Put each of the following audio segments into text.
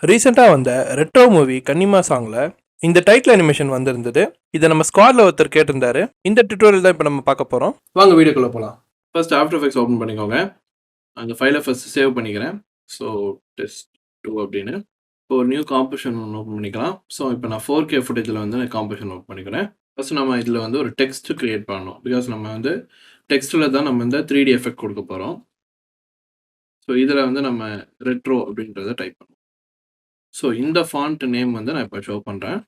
ரீசெண்டா வந்த retro movie கன்னிமா சாங்ல இந்த டைட்டில் அனிமேஷன் வந்திருந்தது. இதை நம்ம ஸ்குவாட்ல ஒருத்தர் கேட்டிருந்தாரு. இந்த டியூட்டோரியல் தான் இப்போ நம்ம பார்க்க போறோம். வாங்க வீடியோக்குள்ள போலாம். ஃபர்ஸ்ட் ஆஃப்டர் எஃபெக்ட்ஸ் ஓப்பன் பண்ணிக்கோங்க. அந்த ஃபைலை ஃபர்ஸ்ட் சேவ் பண்ணிக்கிறேன். ஸோ டெஸ்ட் 2 அப்படின்னு இப்போ ஒரு நியூ காம்போசிஷன் ஒன்று ஓப்பன் பண்ணிக்கலாம். ஸோ இப்போ நான் 4K ஃபுட்டேஜில் வந்து நான் காம்போசிஷன் ஓப்பன் பண்ணிக்கிறேன். ஃபர்ஸ்ட் நம்ம இதில் வந்து ஒரு டெக்ஸ்ட் கிரியேட் பண்ணணும். பிகாஸ் நம்ம வந்து டெக்ஸ்ட்டில் தான் நம்ம இந்த 3D எஃபெக்ட் கொடுக்க போகிறோம். ஸோ இதில் வந்து நம்ம ரெட்ரோ அப்படின்றத டைப் பண்ணணும். ஸோ இந்த ஃபாண்ட் நேம் வந்து நான் இப்போ ஷோ பண்ணுறேன்.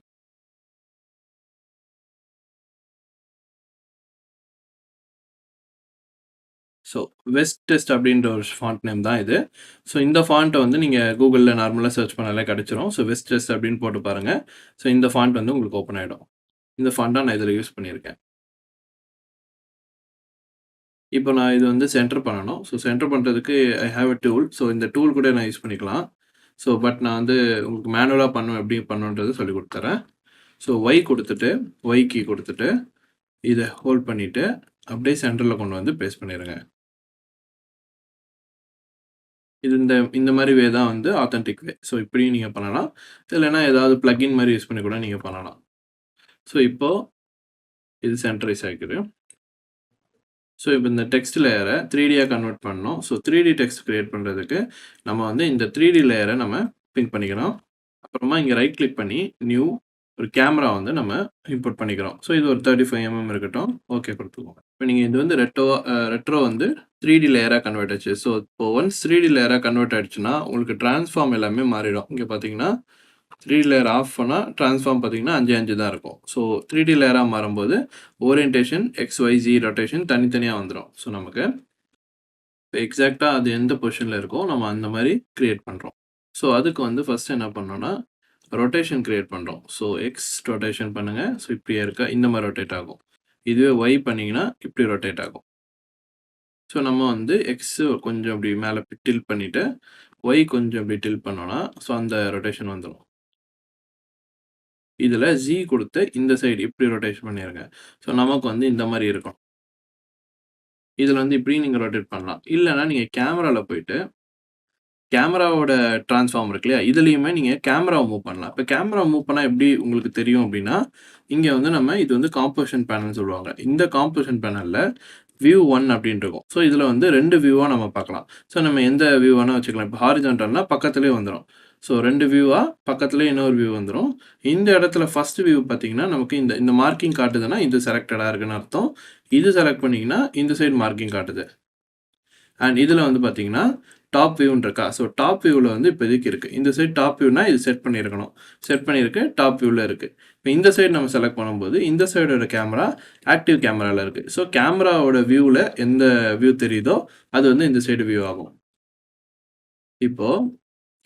ஸோ வெஸ்ட் டெஸ்ட் அப்படின்ற ஒரு ஃபாண்ட் நேம் தான் இது. ஸோ இந்த ஃபாண்ட்டை வந்து நீங்கள் கூகுளில் நார்மலாக சர்ச் பண்ணாலே கிடச்சிரும். ஸோ வெஸ்ட் டெஸ்ட் அப்படின்னு போட்டு பாருங்கள். ஸோ இந்த ஃபாண்ட் வந்து உங்களுக்கு ஓப்பன் ஆகிடும். இந்த ஃபாண்ட்டாக நான் இதில் யூஸ் பண்ணியிருக்கேன். இப்போ நான் இது வந்து சென்டர் பண்ணணும். ஸோ சென்டர் பண்ணுறதுக்கு I have a tool. So இந்த டூல் கூட நான் யூஸ் பண்ணிக்கலாம். ஸோ பட் நான் வந்து உங்களுக்கு மேனுவலாக எப்படி பண்ணுன்றது சொல்லி கொடுத்துறேன். ஸோ ஒய் கொடுத்துட்டு ஒய் கீ கொடுத்துட்டு இதை ஹோல்ட் பண்ணிவிட்டு அப்படியே சென்டரில் கொண்டு வந்து பேஸ்ட் பண்ணிடுங்க. இது இந்த மாதிரி வே தான் வந்து ஆத்தென்டிக் வே. ஸோ இப்படியும் நீங்கள் பண்ணலாம். இல்லைன்னா ஏதாவது பிளக்இன் மாதிரி யூஸ் பண்ணி கூட நீங்கள் பண்ணலாம். ஸோ இப்போ இது சென்டரைஸ் ஆகிக்குது. ஸோ இப்போ இந்த டெக்ஸ்ட் லேயரை 3Dயாக கன்வெர்ட் பண்ணணும். ஸோ 3D டெக்ஸ்ட் கிரியேட் பண்ணுறதுக்கு நம்ம வந்து இந்த 3D லேயரை நம்ம பிங்க் பண்ணிக்கிறோம். அப்புறமா இங்கே ரைட் கிளிக் பண்ணி நியூ ஒரு கேமரா வந்து நம்ம இம்போர்ட் பண்ணிக்கிறோம். ஸோ இது ஒரு 35mm இருக்கட்டும். ஓகே கொடுத்துக்கோங்க. இப்போ நீங்கள் இது வந்து ரெட்ரோ வந்து 3D லேயராக கன்வெர்ட் ஆச்சு. ஸோ இப்போ ஒன்ஸ் 3D லேயராக கன்வெர்ட் ஆயிடுச்சுன்னா உங்களுக்கு ட்ரான்ஸ்ஃபார்ம் எல்லாமே மாறிடும். இங்கே பார்த்தீங்கன்னா 3D லேயர் ஆஃப் பண்ணால் ட்ரான்ஸ்ஃபார்ம் பார்த்தீங்கன்னா 5 தான் இருக்கும். ஸோ 3D லேயராக மாறும்போது ஓரியன்டேஷன் XYZ ரொட்டேஷன் தனித்தனியாக வந்துடும். ஸோ நமக்கு இப்போ எக்ஸாக்டாக அது எந்த பொசிஷனில் இருக்கோ நம்ம அந்த மாதிரி க்ரியேட் பண்ணுறோம். ஸோ அதுக்கு வந்து ஃபஸ்ட்டு என்ன பண்ணோன்னா ரொட்டேஷன் க்ரியேட் பண்ணுறோம். ஸோ எக்ஸ் ரொட்டேஷன் பண்ணுங்கள். ஸோ இப்படியே இருக்க இந்த மாதிரி ரொட்டேட் ஆகும். இதுவே ஒய் பண்ணிங்கன்னா இப்படி ரொட்டேட் ஆகும். ஸோ நம்ம வந்து எக்ஸு கொஞ்சம் அப்படி மேலே டில்ட் பண்ணிவிட்டு ஒய் கொஞ்சம் அப்படி டில்ட் பண்ணோன்னா ஸோ அந்த ரொட்டேஷன் வந்துடும். இதில் ஜி கொடுத்து இந்த சைடு இப்படி ரொட்டேஷன் பண்ணிடுங்க. ஸோ நமக்கு வந்து இந்த மாதிரி இருக்கும். இதில் வந்து இப்படி நீங்கள் ரொட்டேட் பண்ணலாம். இல்லைன்னா நீங்கள் கேமராவில் போயிட்டு கேமராவோட ட்ரான்ஸ்ஃபார்ம் இருக்கு இல்லையா? இதுலேயுமே நீங்கள் கேமராவை மூவ் பண்ணலாம். இப்போ கேமரா மூவ் பண்ணால் எப்படி உங்களுக்கு தெரியும் அப்படின்னா, இங்கே வந்து நம்ம இது வந்து காம்போசிஷன் பேனல்னு சொல்லுவாங்க. இந்த காம்போசிஷன் பேனலில் வியூ 1 அப்படின்னு இருக்கும். ஸோ இதில் வந்து 2 வியூவாக நம்ம பார்க்கலாம். ஸோ நம்ம எந்த வியூ வேணால் வச்சுக்கலாம். இப்போ ஹாரிஜான்டல்னா பக்கத்துலேயே வந்துடும். ஸோ 2 வியூவாக பக்கத்துலேயே இன்னொரு வியூ வந்துடும். இந்த இடத்துல ஃபர்ஸ்ட் வியூ பார்த்தீங்கன்னா நமக்கு இந்த மார்க்கிங் காட்டுதுன்னா இது செலக்டடாக இருக்குன்னு அர்த்தம். இது செலக்ட் பண்ணிங்கன்னா இந்த சைடு மார்க்கிங் காட்டுது. அண்ட் இதில் வந்து பார்த்தீங்கன்னா டாப் வியூன்னு இருக்கா? ஸோ டாப் வியூவில் வந்து இப்போதைக்கு இருக்குது. இந்த சைடு டாப் வியூனா இது செட் பண்ணியிருக்கணும். செட் பண்ணியிருக்கு. டாப் வியூவில் இருக்குது. இப்போ இந்த சைடு நம்ம செலக்ட் பண்ணும்போது இந்த சைடோட கேமரா ஆக்டிவ் கேமராவில் இருக்குது. ஸோ கேமராவோட வியூவில் எந்த வியூ தெரியுதோ அது வந்து இந்த சைடு வியூ ஆகும். இப்போது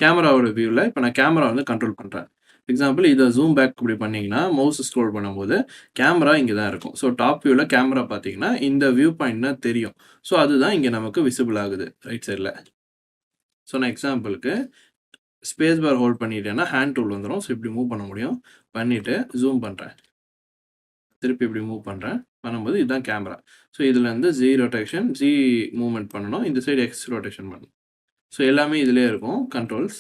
கேமராவோட வியூவில் இப்போ நான் கேமரா வந்து கண்ட்ரோல் பண்ணுறேன். எக்ஸாம்பிள் இதை ஜூம் பேக் இப்படி பண்ணிங்கன்னா மவுஸ் ஸ்க்ரோல் பண்ணும்போது கேமரா இங்கே தான் இருக்கும். ஸோ டாப் வியூவில் கேமரா பார்த்தீங்கன்னா இந்த வியூ பாயிண்ட்னா தெரியும். ஸோ அதுதான் இங்கே நமக்கு விசிபிள் ஆகுது ரைட் சைடில். ஸோ நான் எக்ஸாம்பிளுக்கு ஸ்பேஸ் பார் ஹோல்ட் பண்ணிட்டேன்னா ஹேண்ட் டூல் வந்துடும். ஸோ இப்படி மூவ் பண்ண முடியும். பண்ணிவிட்டு ஜூம் பண்ணுறேன். திருப்பி இப்படி மூவ் பண்ணுறேன். பண்ணும்போது இதுதான் கேமரா. ஸோ இதில் வந்து ஜி ரொட்டேஷன் ஜி மூவ்மெண்ட் பண்ணணும். இந்த சைடு எக்ஸ் ரொட்டேஷன் பண்ணணும். ஸோ எல்லாமே இதிலே இருக்கும் கண்ட்ரோல்ஸ்.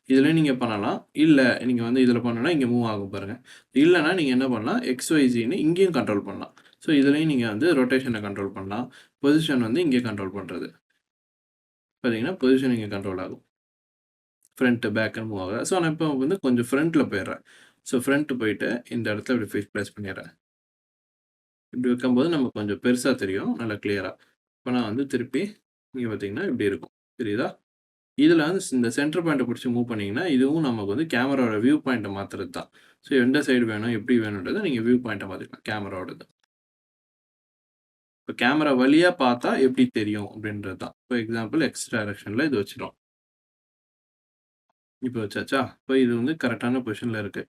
இதில் நீங்கள் பண்ணலாம். இல்லை நீங்கள் வந்து இதில் பண்ணணும்னா இங்கே மூவ் ஆகும் பாருங்கள். இல்லைனா நீங்கள் என்ன பண்ணலாம் XYZன்னு இங்கேயும் கண்ட்ரோல் பண்ணலாம். ஸோ இதுலேயும் நீங்கள் வந்து ரொட்டேஷனை கண்ட்ரோல் பண்ணலாம். பொசிஷன் வந்து இங்கே கண்ட்ரோல் பண்ணுறது பார்த்தீங்கன்னா பொசிஷன் இங்கே கண்ட்ரோல் ஆகும். ஃப்ரண்ட்டு பேக்குன்னு மூவ் ஆகுது. ஸோ நான் இப்போ வந்து கொஞ்சம் ஃப்ரண்ட்டில் போயிடுறேன். ஸோ ஃப்ரண்ட்டு போயிட்டு இந்த இடத்துல இப்படி ப்ளேஸ் பண்ணிடுறேன். இப்படி வைக்கும்போது நமக்கு கொஞ்சம் பெருசாக தெரியும். நல்லா கிளியராக. இப்போ நான் வந்து திருப்பி இங்கே பார்த்தீங்கன்னா இப்படி இருக்கும். தெரியுதா? இதில் வந்து இந்த சென்டர் பாயிண்ட்டை பிடிச்சி மூவ் பண்ணிங்கன்னா இதுவும் நமக்கு வந்து கேமராவோட வியூ பாயிண்ட்டை மாற்றுறது தான். ஸோ எந்த சைடு வேணும் எப்படி வேணுன்றதை நீங்கள் வியூ பாயிண்ட்டை மாற்றிக்கலாம் கேமராவோடது. இப்போ கேமரா வழியாக பார்த்தா எப்படி தெரியும் அப்படின்றது தான். இப்போ எக்ஸாம்பிள் எக்ஸ் டைரக்ஷனில் இது வச்சிடும். இப்போ வச்சாச்சா? இப்போ இது வந்து கரெக்டான பொசிஷனில் இருக்குது.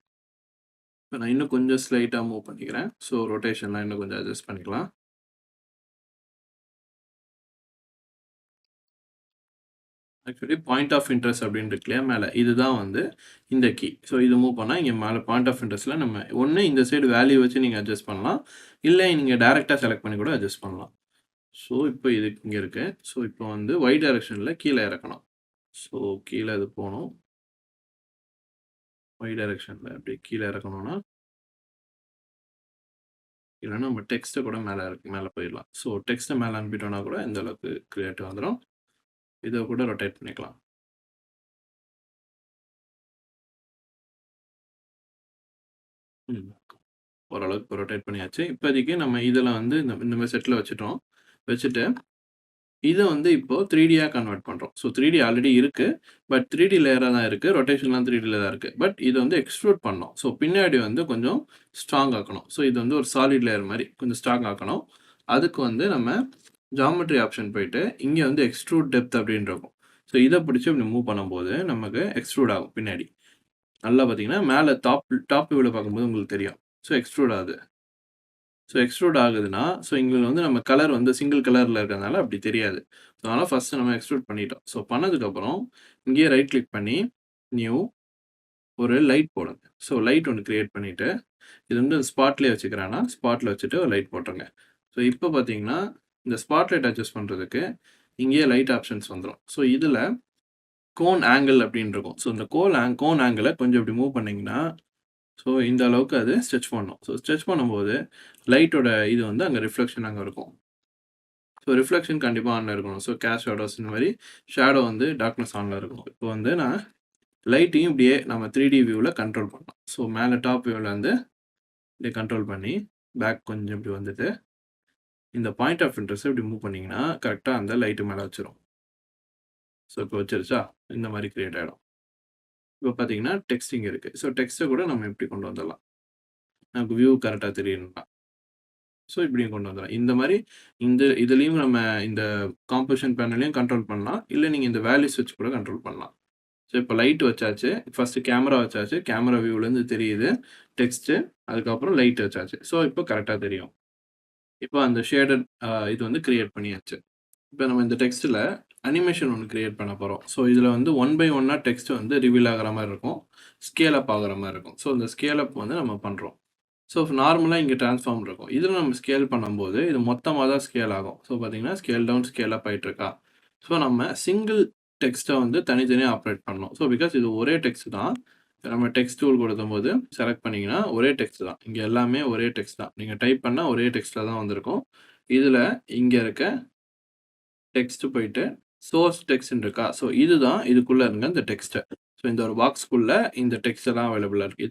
இப்போ நான் இன்னும் கொஞ்சம் ஸ்லைட்டாக மூவ் பண்ணிக்கிறேன். ஸோ ரொட்டேஷன்லாம் இன்னும் கொஞ்சம் அட்ஜஸ்ட் பண்ணிக்கலாம். ஆக்சுவலி பாயிண்ட் ஆஃப் இன்ட்ரெஸ்ட் அப்படின்னு இருக்கு இல்லையா மேலே, இதுதான் வந்து இந்த கீ. ஸோ இது மூவ் பண்ணால் இங்கே மேலே பாயிண்ட் ஆஃப் இன்ட்ரெஸ்ட்டில் நம்ம ஒன்று இந்த சைடு வேல்யூ வச்சு நீங்கள் அட்ஜஸ்ட் பண்ணலாம். இல்லை நீங்கள் டேரெக்டாக செலக்ட் பண்ணி கூட அட்ஜஸ்ட் பண்ணலாம். ஸோ இப்போ இது இங்கே இருக்குது. ஸோ இப்போ வந்து ஒய் டைரக்ஷனில் கீழே இறக்கணும். ஸோ கீழே இது போகணும். ஒய் டைரக்ஷன்ல அப்படி கீழ இறக்கணும்னா, இல்லன்னா நம்ம டெக்ஸ்ட்ட கூட மேல போயிடலாம். ஸோ டெக்ஸ்ட்ட மேல அனுப்பிட்டோம்னா கூட இந்த அளவுக்கு கிரியேட்டிவ் வந்துரும். இத கூட ரொட்டேட் பண்ணிக்கலாம். ம். ஓரளவுக்கு ரொட்டேட் பண்ணியாச்சு. இப்போதைக்கு நம்ம இதில வந்து இந்த மாரி செட்ல வச்சுட்டோம். வச்சுட்டு இத வந்து இப்போ 3Dயா கன்வெர்ட் பண்றோம். ஸோ 3D ஆல்ரெடி இருக்கு. பட் 3D லேயரா தான் இருக்கு. ரொட்டேஷன்லாம் 3Dல தான் இருக்கு. பட் இது வந்து எக்ஸ்ட்ரூட் பண்ணோம். ஸோ பின்னாடி வந்து கொஞ்சம் ஸ்ட்ராங் ஆக்கணும். ஸோ இது வந்து ஒரு சாலிட் லேயர் மாரி கொஞ்சம் ஸ்ட்ராங் ஆக்கணும். அதுக்கு வந்து நம்ம ஜியோமெட்ரி ஆப்ஷன் போயிட்டு, இங்க வந்து எக்ஸ்ட்ரூட் டெப்த் அப்படின்னு இருக்கும். ஸோ இத பிடிச்சு இப்படி மூவ் பண்ணும்போது, நமக்கு எக்ஸ்ட்ரூட் ஆகும் பின்னாடி. நல்லா பார்த்தீங்கன்னா, மேல டாப் வியூல பார்க்கும்போது உங்களுக்கு தெரியும். ஸோ எக்ஸ்ட்ரூட் ஆகுது. ஸோ எக்ஸ்ட்ரூட் ஆகுதுன்னா, ஸோ இங்க வந்து நம்ம கலர் வந்து சிங்கிள் கலர்ல இருக்கிறதுனால அப்படி தெரியாது. ஸோ அதனால ஃபர்ஸ்ட் நம்ம எக்ஸ்ட்ரூட் பண்ணிட்டோம். ஸோ பண்ணதுக்கப்புறம் இங்கேயே ரைட் கிளிக் பண்ணி, நியூ ஒரு லைட் போடுங்க. ஸோ லைட் ஒண்ணு கிரியேட் பண்ணிட்டு, இது வந்து ஸ்பாட்லயே வச்சுக்கிறேன்னா, ஸ்பாட்ல வச்சுட்டு ஒரு லைட் போட்டுருங்க. ஸோ இப்போ பார்த்தீங்கன்னா, இந்த ஸ்பாட் லைட் அட்ஜஸ்ட் பண்றதுக்கு இங்கேயே லைட் ஆப்ஷன்ஸ் வந்துரும். ஸோ இதுல கோன் ஆங்கிள் அப்படின்னு இருக்கும். ஸோ இந்த கோன் ஆங்கிள கொஞ்சம் இப்படி மூவ் பண்ணீங்கன்னா, ஸோ இந்த அளவுக்கு அது ஸ்ட்ரெச் பண்ணும். ஸோ ஸ்ட்ரெச் பண்ணும்போது, லைட்டோட இது வந்து அங்க ரிஃப்ளெக்ஷன் அங்க இருக்கும். ஸோ ரிஃப்ளெக்ஷன் கண்டிப்பா ஆன்ல இருக்கணும். ஸோ கேஸ்ட் ஷேடோஸ் இந்த மாரி ஷேடோ வந்து டார்க்னஸ் ஆன்ல இருக்கணும். இப்போ வந்து நான் லைட்டையும் இப்படியே நம்ம 3D வியூல கண்ட்ரோல் பண்ணலாம். ஸோ மேல டாப் வியூல வந்து இப்படியே கண்ட்ரோல் பண்ணி, பேக் கொஞ்சம் இப்படி வந்துட்டு, இந்த பாயிண்ட் ஆஃப் இன்ட்ரெஸ்ட்ட இப்படி மூவ் பண்ணீங்கன்னா, கரெக்ட்டா அந்த லைட் மேல வச்சுரும். ஸோ இப்போ வச்சிருச்சா? இந்த மாரி கிரியேட் ஆயிடும். இப்போ பார்த்தீங்கன்னா, டெக்ஸ்ட் இங்க இருக்கு. ஸோ டெக்ஸ்ட்ட கூட நம்ம இப்படி கொண்டு வந்துடலாம். நமக்கு வியூ கரெக்ட்டா தெரியணும்னா. ஸோ இப்படியும் கொண்டு வந்துரலாம். இந்த மாரி இதுலயும் நம்ம இந்த காம்போசிஷன் பேனலையும் கண்ட்ரோல் பண்ணலாம். இல்ல நீங்க இந்த வேல்யூஸ் வச்சு கூட கண்ட்ரோல் பண்ணலாம். ஸோ இப்போ லைட் வச்சாச்சு. ஃபர்ஸ்ட் கேமரா வச்சாச்சு. கேமரா வியூலேருந்து தெரியுது. டெக்ஸ்ட்டு, அதுக்கப்புறம் லைட் வச்சாச்சு. ஸோ இப்போ கரெக்ட்டா தெரியும். இப்போ அந்த ஷேடட் இது வந்து கிரியேட் பண்ணியாச்சு. இப்போ நம்ம இந்த டெக்ஸ்ட்ல அனிமேஷன் ஒண்ணு கிரியேட் பண்ண போறோம். ஸோ இதுல வந்து ஒன் பை ஒன்னா டெக்ஸ்ட் வந்து ரிவீல் ஆகுற மாரி இருக்கும். ஸ்கேல் அப் ஆகுற மாரி இருக்கும். ஸோ இந்த ஸ்கேல் அப் வந்து நம்ம பண்றோம். ஸோ நார்மலா இங்க ட்ரான்ஸ்ஃபார்ம் இருக்கும். இதுல நம்ம ஸ்கேல் பண்ணும்போது, இது மொத்தமா தான் ஸ்கேல் ஆகும். ஸோ பார்த்தீங்கன்னா, ஸ்கேல் டவுன், ஸ்கேல் அப் ஆயிட்டுருக்கா? ஸோ நம்ம சிங்கிள் டெக்ஸ்ட்ட வந்து தனித்தனியா ஆப்பரேட் பண்ணணும். ஸோ பிகாஸ் இது ஒரே டெக்ஸ்ட் தான். நம்ம டெக்ஸ்ட் டூல் கொடுக்கும்போது செலக்ட் பண்ணீங்கன்னா, ஒரே டெக்ஸ்ட் தான். இங்க எல்லாமே ஒரே டெக்ஸ்ட் தான். நீங்க டைப் பண்ணா ஒரே டெக்ஸ்ட்ல தான் வந்திருக்கும். இதுல இங்க இருக்க டெக்ஸ்ட் போயிட்டு சோர்ஸ் டெக்ஸ்ட்ன்னு இருக்கா? ஸோ இதுதான் இதுக்குள்ள இருங்க இந்த டெக்ஸ்ட். ஸோ இந்த ஒரு பாக்ஸ்க்குள்ள இந்த டெக்ஸ்ட் எல்லாம் அவைலபிளா இருக்கு.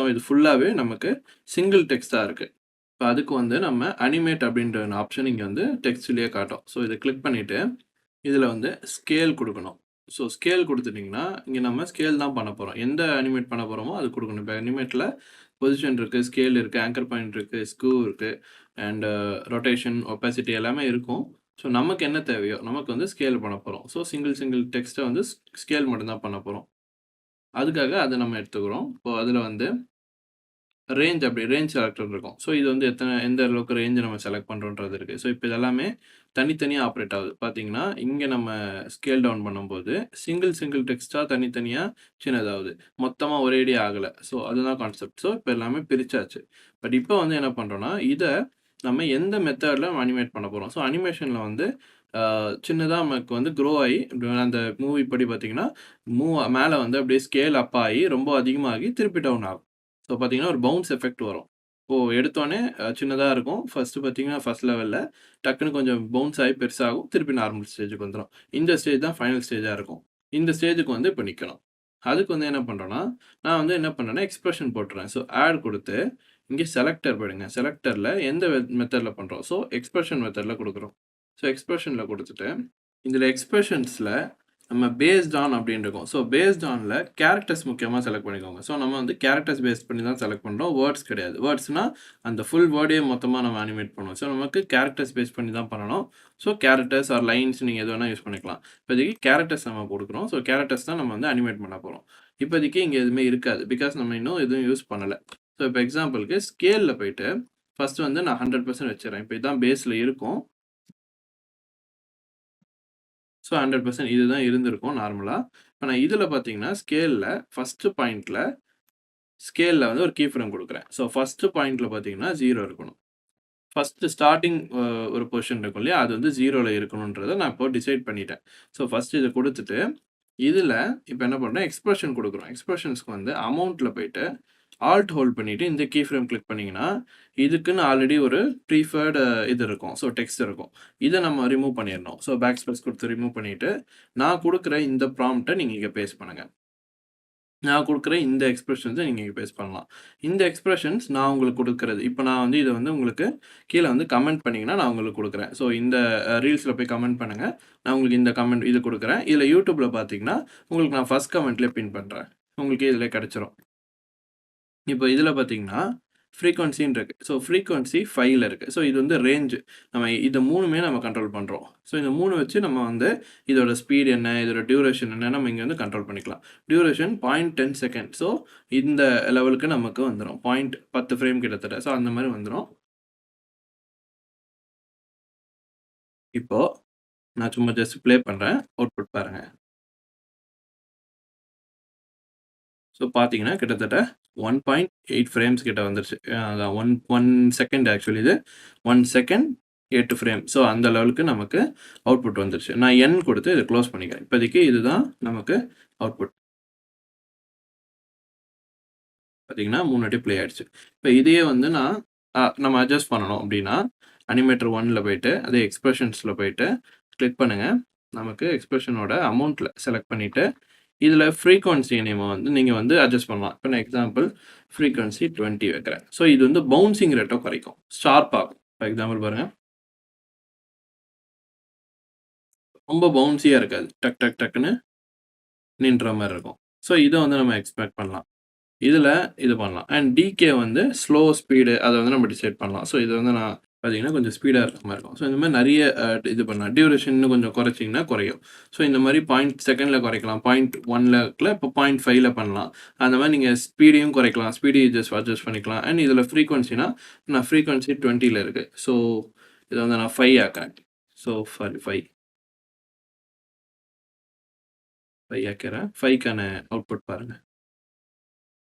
இது ஃபுல்லாவே நமக்கு சிங்கிள் டெக்ஸ்ட்டா இருக்கு. இப்ப அதுக்கு வந்து நம்ம அனிமேட் அப்படின்ற ஒரு ஆப்ஷன் இங்க வந்து டெக்ஸ்ட்லயே காட்டும். ஸோ இத கிளிக் பண்ணிட்டு, இதுல வந்து ஸ்கேல் குடுக்கணும். ஸோ ஸ்கேல் குடுத்துட்டீங்கன்னா, இங்க நம்ம ஸ்கேல் தான் பண்ண போறோம். எந்த அனிமேட் பண்ண போறோமோ அது குடுக்கணும். இப்ப அனிமேட்ல பொசிஷன் இருக்கு, ஸ்கேல் இருக்கு, ஆங்கர் பாயிண்ட் இருக்கு, ஸ்க்ரூ இருக்கு, அண்ட் ரொட்டேஷன், ஒபாசிட்டி எல்லாமே இருக்கும். ஸோ நமக்கு என்ன தேவையோ, நமக்கு வந்து ஸ்கேல் பண்ண போறோம். ஸோ சிங்கிள் டெக்ஸ்ட்ட வந்து ஸ்கேல் மட்டும் தான் பண்ண போறோம். அதுக்காக அத நம்ம எடுத்துக்கிறோம். இப்போ அதுல வந்து ரேஞ்ச் செலக்டர் இருக்கும். ஸோ இது வந்து எந்த அளவுக்கு ரேஞ்ச் நம்ம செலக்ட் பண்றோன்றது இருக்கு. ஸோ இப்போ இது எல்லாமே தனித்தனியா ஆப்பரேட் ஆகுது. பார்த்தீங்கன்னா, இங்க நம்ம ஸ்கேல் டவுன் பண்ணும்போது, சிங்கிள் டெக்ஸ்ட்டா தனித்தனியா சின்னதாகுது. மொத்தமா ஒரேடியா ஆகல. ஸோ அதுதான் கான்செப்ட். ஸோ இப்போ எல்லாமே பிரிச்சாச்சு. பட் இப்போ வந்து என்ன பண்றோம்னா, இத நம்ம எந்த மெத்தட்ல அனிமேட் பண்ண போறோம். ஸோ அனிமேஷன்ல வந்து சின்னதா நமக்கு வந்து க்ரோ ஆயி, அந்த மூவி படி பார்த்தீங்கன்னா, மேல வந்து அப்படியே ஸ்கேல் அப் ஆயி, ரொம்ப அதிகமாகி, திருப்பி டவுன் ஆகும். ஸோ பார்த்தீங்கன்னா, ஒரு பவுன்ஸ் எஃபெக்ட் வரும். இப்போ எடுத்தோனே சின்னதா இருக்கும். பார்த்தீங்கன்னா, ஃபர்ஸ்ட் லெவல்ல டக்குனு கொஞ்சம் பவுன்ஸ் ஆயி பெருசாகும். திருப்பி நார்மல் ஸ்டேஜ்க்கு வந்துரும். இந்த ஸ்டேஜ் தான் ஃபைனல் ஸ்டேஜா இருக்கும். இந்த ஸ்டேஜ்க்கு வந்து இப்ப நிக்கணும். அதுக்கு வந்து என்ன பண்றோம்னா, நான் வந்து என்ன பண்றேன்னா, எக்ஸ்பிரஷன் போட்டுறேன். ஸோ ஆட் குடுத்து, இங்க செலக்டர் போயிடுங்க. செலக்டர்ல எந்த மெத்தட்ல பண்றோம். ஸோ எக்ஸ்பிரஷன் மெத்தட்ல குடுக்குறோம். ஸோ எக்ஸ்பிரஷன்ல குடுத்துட்டு, இதுல எக்ஸ்பிரஷன்ஸ்ல நம்ம பேஸ்ட் ஆன் அப்படின்னு இருக்கும். ஸோ பேஸ்ட் ஆன்ல கேரக்டர்ஸ் முக்கியமா செலக்ட் பண்ணிக்கோங்க. ஸோ நம்ம வந்து கேரக்டர்ஸ் பேஸ் பண்ணி தான் செலக்ட் பண்றோம். வேர்ட்ஸ் கிடையாது. வேர்ட்ஸ்னா அந்த ஃபுல் வேர்டையே மொத்தமா நம்ம அனிமேட் பண்ணுவோம். ஸோ நமக்கு கேரக்டர்ஸ் பேஸ் பண்ணி தான் பண்ணணும். ஸோ கேரக்டர்ஸ் ஆர் லைன்ஸ் நீங்க எது வேணா யூஸ் பண்ணிக்கலாம். இப்போதைக்கு கேரக்டர்ஸ் நம்ம குடுக்குறோம். ஸோ கேரக்டர்ஸ் தான் நம்ம வந்து அனிமேட் பண்ண போறோம். இப்போதைக்கு இங்க எதுவுமே இருக்காது. பிகாஸ் நம்ம இன்னும் எதுவும் யூஸ் பண்ணல. ஸோ இப்போ எக்ஸாம்பிளுக்கு ஸ்கேல்ல போயிட்டு, ஃபர்ஸ்ட் வந்து நான் 100% வச்சுர்றேன். இப்போ இதான் பேஸ்ல இருக்கும். ஸோ 100% இதுதான் இருந்திருக்கும் நார்மலா. இப்ப நான் இதுல பார்த்தீங்கன்னா, ஸ்கேல்ல வந்து ஒரு கீ ஃப்ரேம் குடுக்குறேன். ஸோ ஃபர்ஸ்ட் பாயிண்ட்ல பார்த்தீங்கன்னா 0 இருக்கணும். ஃபர்ஸ்ட் ஸ்டார்ட்டிங் ஒரு பொசிஷன் இருக்கும் இல்லையா? அது வந்து 0ல இருக்கணுன்றத நான் இப்போ டிசைட் பண்ணிட்டேன். ஸோ ஃபர்ஸ்ட் இத குடுத்துட்டு, இதுல இப்ப என்ன பண்றோம், எக்ஸ்பிரஷன் குடுக்குறோம். எக்ஸ்பிரஷன்ஸ்க்கு வந்து அமௌண்ட்ல போயிட்டு, ஆல்ட் ஹோல்ட் பண்ணிட்டு இந்த கீ ஃப்ரேம் கிளிக் பண்ணீங்கன்னா, இதுக்குன்னு ஆல்ரெடி ஒரு ப்ரீஃபர்டு இது இருக்கும். ஸோ டெக்ஸ்ட் இருக்கும். இத நம்ம ரிமூவ் பண்ணிறணும். ஸோ பேக் ஸ்பேஸ் குடுத்து ரிமூவ் பண்ணிட்டு, நான் குடுக்குற இந்த ப்ராம்ப்ட்ட நீங்க இங்க பேஸ்ட் பண்ணுங்க. நான் குடுக்குற இந்த எக்ஸ்பிரஷன்ஸ நீங்க இங்க பேஸ்ட் பண்ணலாம். இந்த எக்ஸ்பிரஷன்ஸ் நான் உங்களுக்கு குடுக்குறது. இப்ப நான் வந்து இத வந்து உங்களுக்கு கீழ வந்து கமெண்ட் பண்ணீங்கன்னா, நான் உங்களுக்கு குடுக்குறேன். ஸோ இந்த ரீல்ஸ்ல போய் கமெண்ட் பண்ணுங்க. நான் உங்களுக்கு இந்த கமெண்ட் இது குடுக்குறேன். இதுல YouTubeல பார்த்தீங்கன்னா, உங்களுக்கு நான் ஃபர்ஸ்ட் கமெண்ட்லயே பின் பண்றேன். உங்களுக்கு இதுலயே கிடைச்சிரும். இப்போ இதுல பார்த்தீங்கன்னா, ஃப்ரீக்வன்சின்னு இருக்கு. ஸோ ஃப்ரீக்வன்சி 5ல இருக்கு. ஸோ இது வந்து ரேஞ்ச். நம்ம இது 3மே நம்ம கண்ட்ரோல் பண்றோம். ஸோ இந்த 3 வச்சு நம்ம வந்து இதோட ஸ்பீட் என்ன, இதோட டியூரேஷன் என்ன நம்ம இங்க வந்து கண்ட்ரோல் பண்ணிக்கலாம். Duration 0.10 second. ஸோ இந்த லெவலுக்கு நமக்கு வந்துரும். 10 ஃப்ரேம் கிட்டத்தட்ட. ஸோ அந்த மாரி வந்துரும். இப்போ நான் சும்மா ஜஸ்ட் ப்ளே பண்றேன். அவுட்புட் பாருங்க. ஸோ பார்த்தீங்கன்னா, கிட்டத்தட்ட 1.8 ஃப்ரேம்ஸ் கிட்ட வந்துருச்சு. அதான் 1 செகண்ட் ஆக்சுவலி இது. 1 செகண்ட் 8 ஃப்ரேம். ஸோ அந்த லெவலுக்கு நமக்கு அவுட்புட் வந்துருச்சு. நான் என் குடுத்து இத க்ளோஸ் பண்ணிக்கிறேன். இப்போதைக்கு இதுதான் நமக்கு அவுட்புட். பார்த்தீங்கன்னா 3 வாட்டி ப்ளே ஆயிடுச்சு. இப்ப இதையே வந்து நான் நம்ம அட்ஜஸ்ட் பண்ணணும் அப்டின்னா, அனிமேட்டர் 1ல போயிட்டு, அதே எக்ஸ்பிரஷன்ஸ்ல போயிட்டு கிளிக் பண்ணுங்க. நமக்கு எக்ஸ்பிரஷனோட அமௌண்ட்ல செலக்ட் பண்ணிட்டு, இதுல ஃப்ரீக்வன்சி நேம வந்து நீங்க வந்து அட்ஜஸ்ட் பண்ணலாம். இப்ப நான் எக்ஸாம்பிள் ஃப்ரீக்வன்சி 20 வைக்கிறேன். ஸோ இது வந்து பவுன்சிங் ரேட்ட குறைக்கும். ஷார்ப் ஆகும். ஃபார் எக்ஸாம்பிள் பாருங்க. ரொம்ப பவுன்சியா இருக்காது. டக் டக் டக்ன்னு நின்ற மாரி இருக்கும். ஸோ இத வந்து நம்ம எக்ஸ்பெக்ட் பண்ணலாம். இதுல இது பண்ணலாம். அண்ட் டிகே வந்து ஸ்லோ ஸ்பீடு அத வந்து நம்ம டிசைட் பண்ணலாம். ஸோ இது வந்து நான் பார்த்தீங்கன்னா, கொஞ்சம் ஸ்பீடா இருக்க மாரி இருக்கும். ஸோ இந்த மாரி நெறைய இது பண்ணலாம். டியூரேஷன் இன்னும் கொஞ்சம் குறைச்சீங்கன்னா குறையும். ஸோ இந்த மாரி 0 செகண்ட்ல குறைக்கலாம். 0.1ல இருக்குல, இப்போ 0.5ல பண்ணலாம். அந்த மாரி நீங்க ஸ்பீடையும் குறைக்கலாம். ஸ்பீடு அட்ஜஸ்ட் பண்ணிக்கலாம். அண்ட் இதுல ஃப்ரீக்வன்சினா, நான் ஃப்ரீக்வன்சி 20ல இருக்கு. ஸோ இத வந்து நான் 5 ஆக்குறேன். ஸோ சாரி 5 ஆக்கிறேன். 5க்கான அவுட்புட் பாருங்க.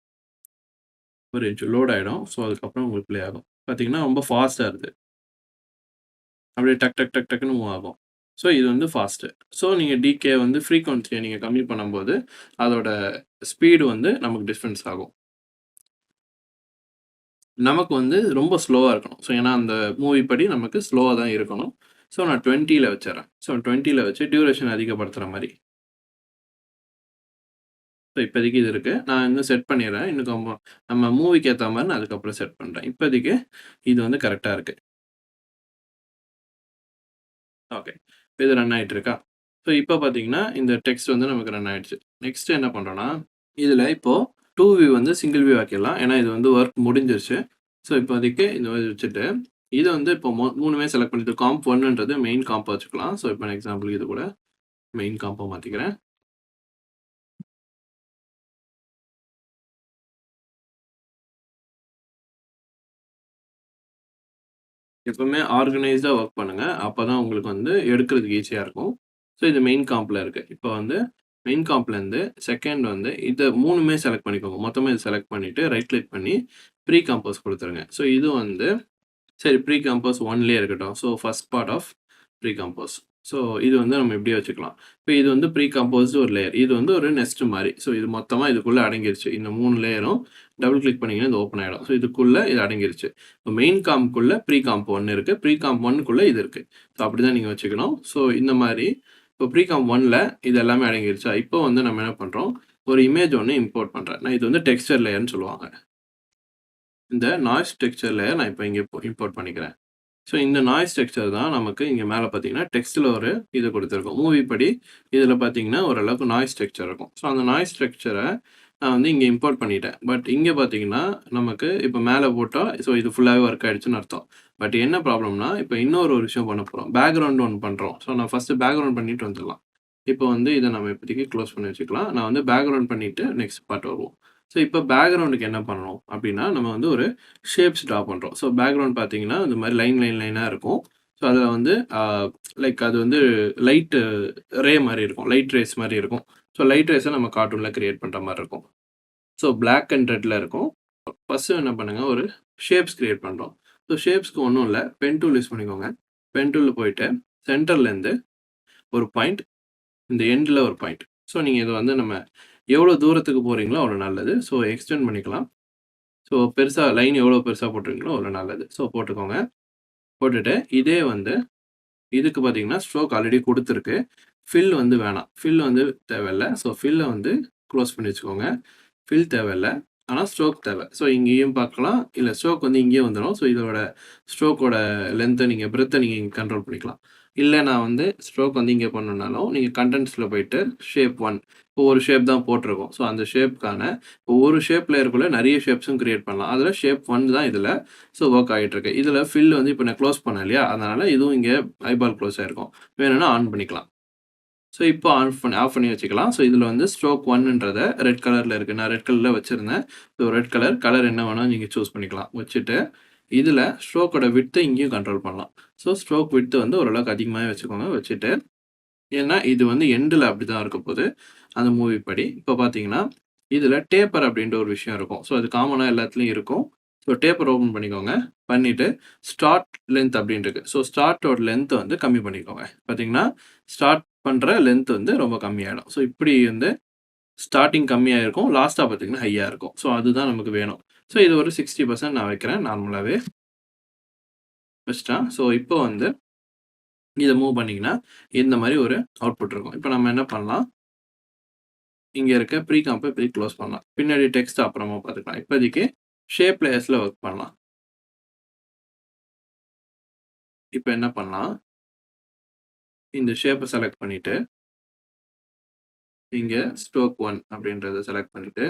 ஒரு நிமிஷம் லோட் ஆயிடும். ஸோ அதுக்கப்புறம் உங்களுக்கு ப்ளே ஆகும். பார்த்தீங்கன்னா, ரொம்ப ஃபாஸ்ட்டா இருக்கு. அப்படியே டக் டக் டக் டக்ன்னு மூவ் ஆகும். ஸோ இது வந்து ஃபாஸ்ட்டு. ஸோ நீங்க டிகே வந்து ஃப்ரீக்வன்சிய நீங்க கம்மி பண்ணும்போது, அதோட ஸ்பீடு வந்து நமக்கு டிஃபரன்ஸ் ஆகும். நமக்கு வந்து ரொம்ப ஸ்லோவா இருக்கணும். ஸோ ஏன்னா அந்த மூவி படி நமக்கு ஸ்லோவா தான் இருக்கணும். ஸோ நான் 20ல வச்சுர்றேன். ஸோ 20ல வச்சு டியூரேஷன் அதிகப்படுத்துற மாரி. ஸோ இப்போதைக்கு இது இருக்கு. நான் இன்னும் செட் பண்ணிர்றேன். இன்னும் நம்ம மூவிக்கு ஏத்த மாரி நான் அதுக்கப்புறம் செட் பண்றேன். இப்போதைக்கு இது வந்து கரெக்ட்டா இருக்கு. ஓகே. இது ரன் ஆயிட்டு இருக்கா? ஸோ இப்போ பார்த்தீங்கன்னா, இந்த டெக்ஸ்ட் வந்து நமக்கு ரன் ஆயிடுச்சு. நெக்ஸ்ட் என்ன பண்றோம்னா, இதில இப்போ 2 வியூ வந்து சிங்கிள் வியூ ஆக்கிடலாம். ஏன்னா இது வந்து வொர்க் முடிஞ்சிருச்சு. ஸோ இப்போதைக்கு இந்த மாரி வச்சுட்டு, இத வந்து இப்போ 3மே செலக்ட் பண்ணிட்டு காம்ப் 1ன்றது மெயின் காம்பா வச்சுக்கலாம். ஸோ இப்போ எக்ஸாம்பிளுக்கு இது கூட மெயின் காம்பா மாத்திக்கிறேன். எப்பவுமே ஆர்கனைஸ்டா வொர்க் பண்ணுங்க. அப்பதான் உங்களுக்கு வந்து எடுக்கிறதுக்கு ஈஸியா இருக்கும். ஸோ இது மெயின் காம்ப்ல இருக்கு. இப்போ வந்து மெயின் காம்ப்லேருந்து செகண்ட் வந்து இத 3மே செலக்ட் பண்ணிக்கோங்க. மொத்தமா இத செலக்ட் பண்ணிட்டு ரைட் கிளிக் பண்ணி ப்ரீ கம்போஸ் குடுத்துருங்க. ஸோ இது வந்து சரி ப்ரீ கம்போஸ் 1லயே இருக்கட்டும். So first part of precompose. So இது வந்து நம்ம இப்படியே வச்சுக்கலாம். இப்போ இது வந்து ப்ரீ கம்போஸ்டு ஒரு லேயர். இது வந்து ஒரு நெஸ்ட் மாரி. ஸோ இது மொத்தமா இதுக்குள்ள அடங்கிருச்சு. இந்த 3 லேயரும் டபுள் கிளிக் பண்ணீங்கன்னா இது ஓப்பன் ஆயிடும். ஸோ இதுக்குள்ள இது அடங்கிருச்சு. இப்போ மெயின் காம்ப்க்குள்ள ப்ரீ காம்ப் 1 இருக்கு. ப்ரீ காம்ப் 1க்குள்ள இது இருக்கு. ஸோ அப்படிதான் நீங்க வச்சுக்கணும். ஸோ இந்த மாரி இப்போ ப்ரீ காம்ப் 1ல இது எல்லாமே அடங்கிருச்சா? இப்போ வந்து நம்ம என்ன பண்றோம், ஒரு இமேஜ் ஒண்ணு இம்போர்ட் பண்றேன். நான் இது வந்து டெக்ஸ்சர் லேயர்ன்னு சொல்லுவாங்க. இந்த நாய்ஸ் டெக்ஸ்சர் லேயர் நான் இப்போ இங்க இம்போர்ட் பண்ணிக்கிறேன். ஸோ இந்த நாய்ஸ் டெக்ஸ்சர் தான் நமக்கு இங்க மேல பார்த்தீங்கன்னா, டெக்ஸ்ட்ல ஒரு இது குடுத்திருக்கும். மூவி படி இதில பார்த்தீங்கன்னா, ஓரளவுக்கு நாய்ஸ் டெக்ஸ்சர் இருக்கும். ஸோ அந்த நாய்ஸ் டெக்ஸ்சர நான் வந்து இங்க இம்போர்ட் பண்ணிட்டேன். பட் இங்க பார்த்தீங்கன்னா, நமக்கு இப்ப மேல போட்டா ஸோ இது ஃபுல்லாவே ஒர்க் ஆயிடுச்சுன்னு அர்த்தம். பட் என்ன ப்ராப்ளம்னா, இப்ப இன்னொரு ஒரு விஷயம் பண்ண போறோம். பேக்கிரவுண்ட் ஒண்ணு பண்றோம். ஸோ நான் ஃபர்ஸ்ட் பேக்கிரவுண்ட் பண்ணிட்டு வந்துரலாம். இப்போ வந்து இத நம்ம இப்போதைக்கு க்ளோஸ் பண்ணி வச்சுக்கலாம். நான் வந்து பேக்கிரவுண்ட் பண்ணிட்டு நெக்ஸ்ட் பார்ட் வருவோம். ஸோ இப்ப பேக்கிரவுண்டுக்கு என்ன பண்ணணும் அப்டின்னா, நம்ம வந்து ஒரு ஷேப்ஸ் ட்ரா பண்றோம். ஸோ பேக்கிரவுண்ட் பார்த்தீங்கன்னா, இந்த மாரி லைனா இருக்கும். ஸோ அதில வந்து லைக் அது வந்து லைட் ரே மாரி இருக்கும். லைட் ரேஸ் மாரி இருக்கும். ஸோ லைட் ரேஸ நம்ம கார்ட்டூன்ல கிரியேட் பண்ற மாரி இருக்கும். ஸோ பிளாக் அண்ட் ரெட்ல இருக்கும். ஃபர்ஸ்ட்டு என்ன பண்ணுங்க, ஒரு ஷேப்ஸ் கிரியேட் பண்றோம். ஸோ ஷேப்ஸ்க்கு ஒண்ணும் இல்ல. பென் டூல் யூஸ் பண்ணிக்கோங்க. பென் டூல்ல போயிட்டு சென்டர்லேருந்து ஒரு பாயிண்ட், இந்த எண்ட்ல ஒரு பாயிண்ட். ஸோ நீங்க இத வந்து நம்ம எவ்வளோ தூரத்துக்கு போறீங்களோ அவ்வளோ நல்லது. ஸோ எக்ஸ்டெண்ட் பண்ணிக்கலாம். ஸோ பெருசா லைன் எவ்வளோ பெருசா போட்டுறீங்களோ அவ்வளோ நல்லது. ஸோ போட்டுக்கோங்க. போட்டுட்டு இதே வந்து இதுக்கு பார்த்தீங்கன்னா, ஸ்ட்ரோக் ஆல்ரெடி குடுத்துருக்கு. ஃபில் வந்து வேணாம். ஃபில் வந்து தேவையில்ல. ஸோ ஃபில்ல வந்து குளோஸ் பண்ணி வச்சுக்கோங்க. ஃபில் தேவையில்ல. ஆனா ஸ்ட்ரோக் தேவை. ஸோ இங்கேயும் பார்க்கலாம். இல்ல ஸ்ட்ரோக் வந்து இங்கேயே வந்துரும். ஸோ இதோட ஸ்ட்ரோக்கோட லென்த்த நீங்க பிரெத்த நீங்க இங்க கண்ட்ரோல் பண்ணிக்கலாம். இல்ல நான் வந்து ஸ்ட்ரோக் வந்து இங்க பண்ணணும்னாலும், நீங்க கன்டென்ட்ஸ்ல போயிட்டு ஷேப் 1 இப்போ ஒரு ஷேப் தான் போட்டிருக்கும். ஸோ அந்த ஷேப்க்கான ஒரு ஷேப் லேயருக்குள்ள நெறைய ஷேப்ஸும் கிரியேட் பண்ணலாம். அதுல ஷேப் 1 தான் இதுல ஒர்க் ஆயிட்டு இருக்கு. இதுல ஃபில் வந்து இப்ப நான் குளோஸ் பண்ணேன் இல்லையா? அதனால இதுவும் இங்க ஐபால் குளோஸ் ஆயிருக்கும். வேணும்னா ஆன் பண்ணிக்கலாம். ஸோ இப்போ ஆஃப் பண்ணி வச்சுக்கலாம். ஸோ இதில வந்து ஸ்ட்ரோக் 1ன்றத ரெட் கலர்ல இருக்கு. நான் ரெட் கலர்ல வச்சிருந்தேன். ஸோ ரெட் கலர் என்ன வேணாலும் நீங்க சூஸ் பண்ணிக்கலாம். வச்சுட்டு இதில ஸ்ட்ரோக்கோட விட்த்த இங்கேயும் கண்ட்ரோல் பண்ணலாம். ஸோ ஸ்ட்ரோக் விட்த் வந்து ஓரளவுக்கு அதிகமாவே வச்சுக்கோங்க. வச்சுட்டு ஏன்னா இது வந்து எண்டுல அப்படிதான் இருக்கப்போது. அந்த மூவி படி. இப்போ பார்த்தீங்கன்னா, இதில டேப்பர் அப்படின்ற ஒரு விஷயம் இருக்கும். ஸோ அது காமனா எல்லாத்துலயும் இருக்கும். ஸோ டேப்பர் ஓப்பன் பண்ணிக்கோங்க. பண்ணிட்டு ஸ்டார்ட் லென்த் அப்படின்னு இருக்கு. ஸோ ஸ்டார்ட்டோட லென்த் வந்து கம்மி பண்ணிக்கோங்க. பார்த்தீங்கன்னா, ஸ்டார்ட் பண்ற லென்த் வந்து ரொம்ப கம்மியாயிடும். ஸோ இப்படி வந்து ஸ்டார்ட்டிங் கம்மியா இருக்கும். லாஸ்ட்டா பார்த்தீங்கன்னா, ஹையா இருக்கும். ஸோ அதுதான் நமக்கு வேணும். ஸோ இது ஒரு 60% நான் வைக்கிறேன் நார்மலாவே. வச்சுட்டேன். ஸோ இப்போ வந்து இத மூவ் பண்ணீங்கன்னா, இந்த மாரி ஒரு அவுட்புட் இருக்கும். இப்போ நம்ம என்ன பண்ணலாம், இங்க இருக்க ப்ரீ காம்ப இப்படி குளோஸ் பண்ணலாம். பின்னாடி டெக்ஸ்ட் அப்புறமா பார்த்துக்கலாம். இப்போதைக்கு ஷேப் லேயர்ஸ்ல ஒர்க் பண்ணலாம். இப்ப என்ன பண்ணலாம், இந்த ஷேப்ப செலக்ட் பண்ணிட்டு, இங்க ஸ்ட்ரோக் 1 அப்படின்றத செலக்ட் பண்ணிட்டு,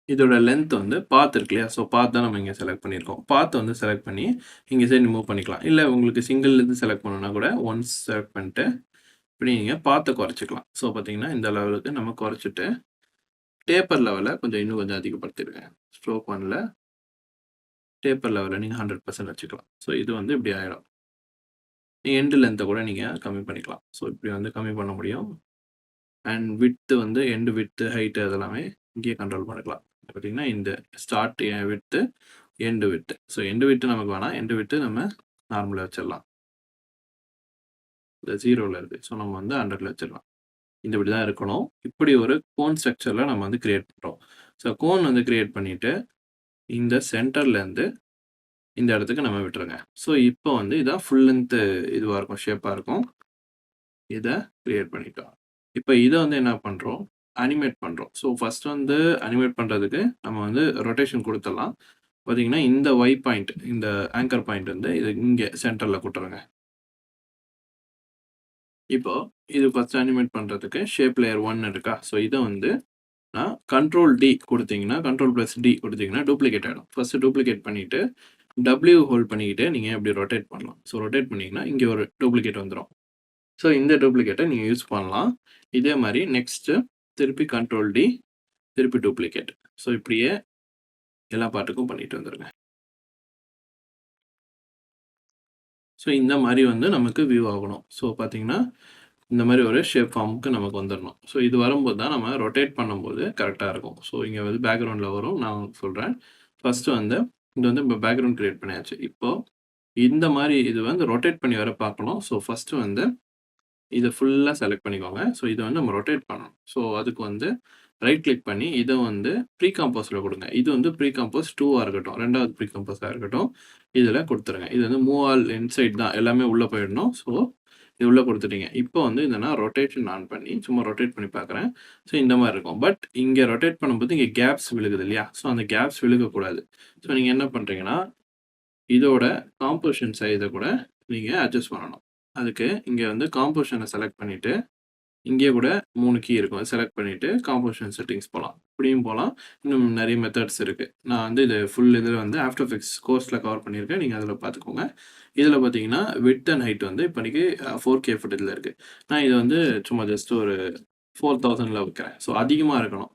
இதோட லென்த் வந்து பாத் இருக்கு இல்லையா? ஸோ பாத் தான் நம்ம இங்க செலக்ட் பண்ணியிருக்கோம். பாத் வந்து செலக்ட் பண்ணி, இங்க சைடு மூவ் பண்ணிக்கலாம். இல்ல உங்களுக்கு சிங்கிள் இது செலக்ட் பண்ணணும்னா கூட ஒன்ஸ் செலக்ட் பண்ணிட்டு, இப்படி நீங்க பாத்த குறைச்சுக்கலாம். ஸோ பார்த்தீங்கன்னா, இந்த லெவலுக்கு நம்ம குறைச்சுட்டு, டேப்பர் லெவல இன்னும் கொஞ்சம் அதிகப்படுத்திருங்க. ஸ்ட்ரோக் 1ல டேப்பர் லெவல நீங்க 100% வச்சுக்கலாம். ஸோ இது வந்து இப்படி ஆயிடும். எண்ட் லென்த்த கூட நீங்க கம்மி பண்ணிக்கலாம். ஸோ இப்படி வந்து கம்மி பண்ண முடியும். அண்ட் விட்த் வந்து எண்ட் விட்த், ஹைட் அதெல்லாமே இங்கேயே கண்ட்ரோல் பண்ணிக்கலாம். பார்த்தீங்கன்னா, இந்த start width, end width. So end width நமக்கு வேணாம். எண்ட் விட்த் நம்ம நார்மலா வச்சிடலாம். இது 0ல இருக்கு. ஸோ நம்ம வந்து 100ல வச்சிடலாம். இந்த இப்படி தான் இருக்கணும். இப்படி ஒரு கோன் ஸ்ட்ரக்சர்ல நம்ம வந்து கிரியேட் பண்றோம். ஸோ கோன் வந்து கிரியேட் பண்ணிட்டு, இந்த சென்டர்ல இருந்து இந்த இடத்துக்கு நம்ம விட்டுருங்க. ஸோ இப்போ வந்து இதான் ஃபுல் லென்த் இதுவா இருக்கும், ஷேப்பா இருக்கும். இத கிரியேட் பண்ணிட்டோம். இப்ப இத வந்து என்ன பண்றோம், அனிமேட் பண்றோம். ஸோ ஃபர்ஸ்ட் வந்து அனிமேட் பண்றதுக்கு நம்ம வந்து ரொட்டேஷன் குடுத்துடலாம். பார்த்தீங்கன்னா, இந்த ஒய் பாயிண்ட், இந்த ஆங்கர் பாயிண்ட் வந்து இது இங்க சென்டர்ல குடுத்துருங்க. இப்போ இது ஃபர்ஸ்ட் அனிமேட் பண்றதுக்கு ஷேப் லேயர் 1 இருக்கா? ஸோ இத வந்து நான் கண்ட்ரோல் டி குடுத்தீங்கன்னா, கண்ட்ரோல் பிளஸ் டி குடுத்தீங்கன்னா டூப்ளிகேட் ஆயிடும். ஃபர்ஸ்ட் டூப்ளிகேட் பண்ணிட்டு, டபிள்யூ ஹோல்ட் பண்ணிக்கிட்டு நீங்க இப்படி ரொட்டேட் பண்ணலாம். ஸோ ரொட்டேட் பண்ணீங்கன்னா, இங்க ஒரு டூப்ளிகேட் வந்துரும். ஸோ இந்த டூப்ளிகேட்ட நீங்க யூஸ் பண்ணலாம். இதே மாரி நெக்ஸ்ட்டு திருப்பி கண்ட்ரோல் டி, திருப்பி டூப்ளிகேட். ஸோ இப்படியே எல்லா பார்ட்டுக்கும் பண்ணிட்டு வந்துருங்க. ஸோ இந்த மாரி வந்து நமக்கு வியூ ஆகணும். ஸோ பார்த்தீங்கன்னா, இந்த மாரி ஒரு ஷேப் ஃபார்முக்கு நமக்கு வந்துரணும். ஸோ இது வரும்போது தான் நம்ம ரொட்டேட் பண்ணும்போது கரெக்ட்டா இருக்கும். ஸோ இங்க வந்து பேக்கிரவுண்ட்ல வரும். நான் சொல்றேன். ஃபர்ஸ்ட்டு வந்து இது வந்து இப்போ பேக்கிரவுண்ட் கிரியேட் பண்ணியாச்சு. இப்போ இந்த மாரி இது வந்து ரொட்டேட் பண்ணி வேற பார்க்கணும். ஸோ ஃபர்ஸ்ட்டு வந்து இத ஃபுல்லா செலக்ட் பண்ணிக்கோங்க. ஸோ இத வந்து நம்ம ரொட்டேட் பண்ணணும். ஸோ அதுக்கு வந்து ரைட் கிளிக் பண்ணி இத வந்து ப்ரீ கம்போஸ்ல குடுங்க. இது வந்து ப்ரீ கம்போஸ் 2ஆ இருக்கட்டும். 2வது ப்ரீ கம்போஸா இருக்கட்டும். இதுல குடுத்துருங்க. இது வந்து மூவ் ஆல் இன்சைட் தான். எல்லாமே உள்ள போயிடணும். ஸோ இது உள்ள குடுத்துட்டீங்க. இப்போ வந்து இத நான் ரொட்டேஷன் ஆன் பண்ணி சும்மா ரொட்டேட் பண்ணி பார்க்குறேன். ஸோ இந்த மாரி இருக்கும். பட் இங்க ரொட்டேட் பண்ணும்போது இங்க கேப்ஸ் விழுகுது இல்லையா? ஸோ அந்த கேப்ஸ் விழுகக்கூடாது. ஸோ நீங்க என்ன பண்றீங்கன்னா, இதோட காம்போசிஷன் சைஸ கூட நீங்க அட்ஜஸ்ட் பண்ணணும். அதுக்கு இங்க வந்து காம்போசிஷன செலக்ட் பண்ணிட்டு, இங்கேயே கூட 3 கீ இருக்கும். அத செலக்ட் பண்ணிட்டு காம்போசிஷன் செட்டிங்ஸ் போலாம். இப்படியும் போலாம். இன்னும் நெறைய மெத்தட்ஸ் இருக்கு. நான் வந்து இது ஃபுல் இதுல வந்து ஆஃப்டர் எஃபெக்ட்ஸ் கோர்ஸ்ல கவர் பண்ணியிருக்கேன். நீங்க அதுல பார்த்துக்கோங்க. இதுல பார்த்தீங்கன்னா, விட்த் அண்ட் ஹைட் வந்து இப்போதைக்கு 4K ஃபுட்டேஜ்ல இருக்கு. நான் இத வந்து சும்மா ஜஸ்ட் ஒரு 4000ல வைக்கிறேன். ஸோ அதிகமா இருக்கணும்.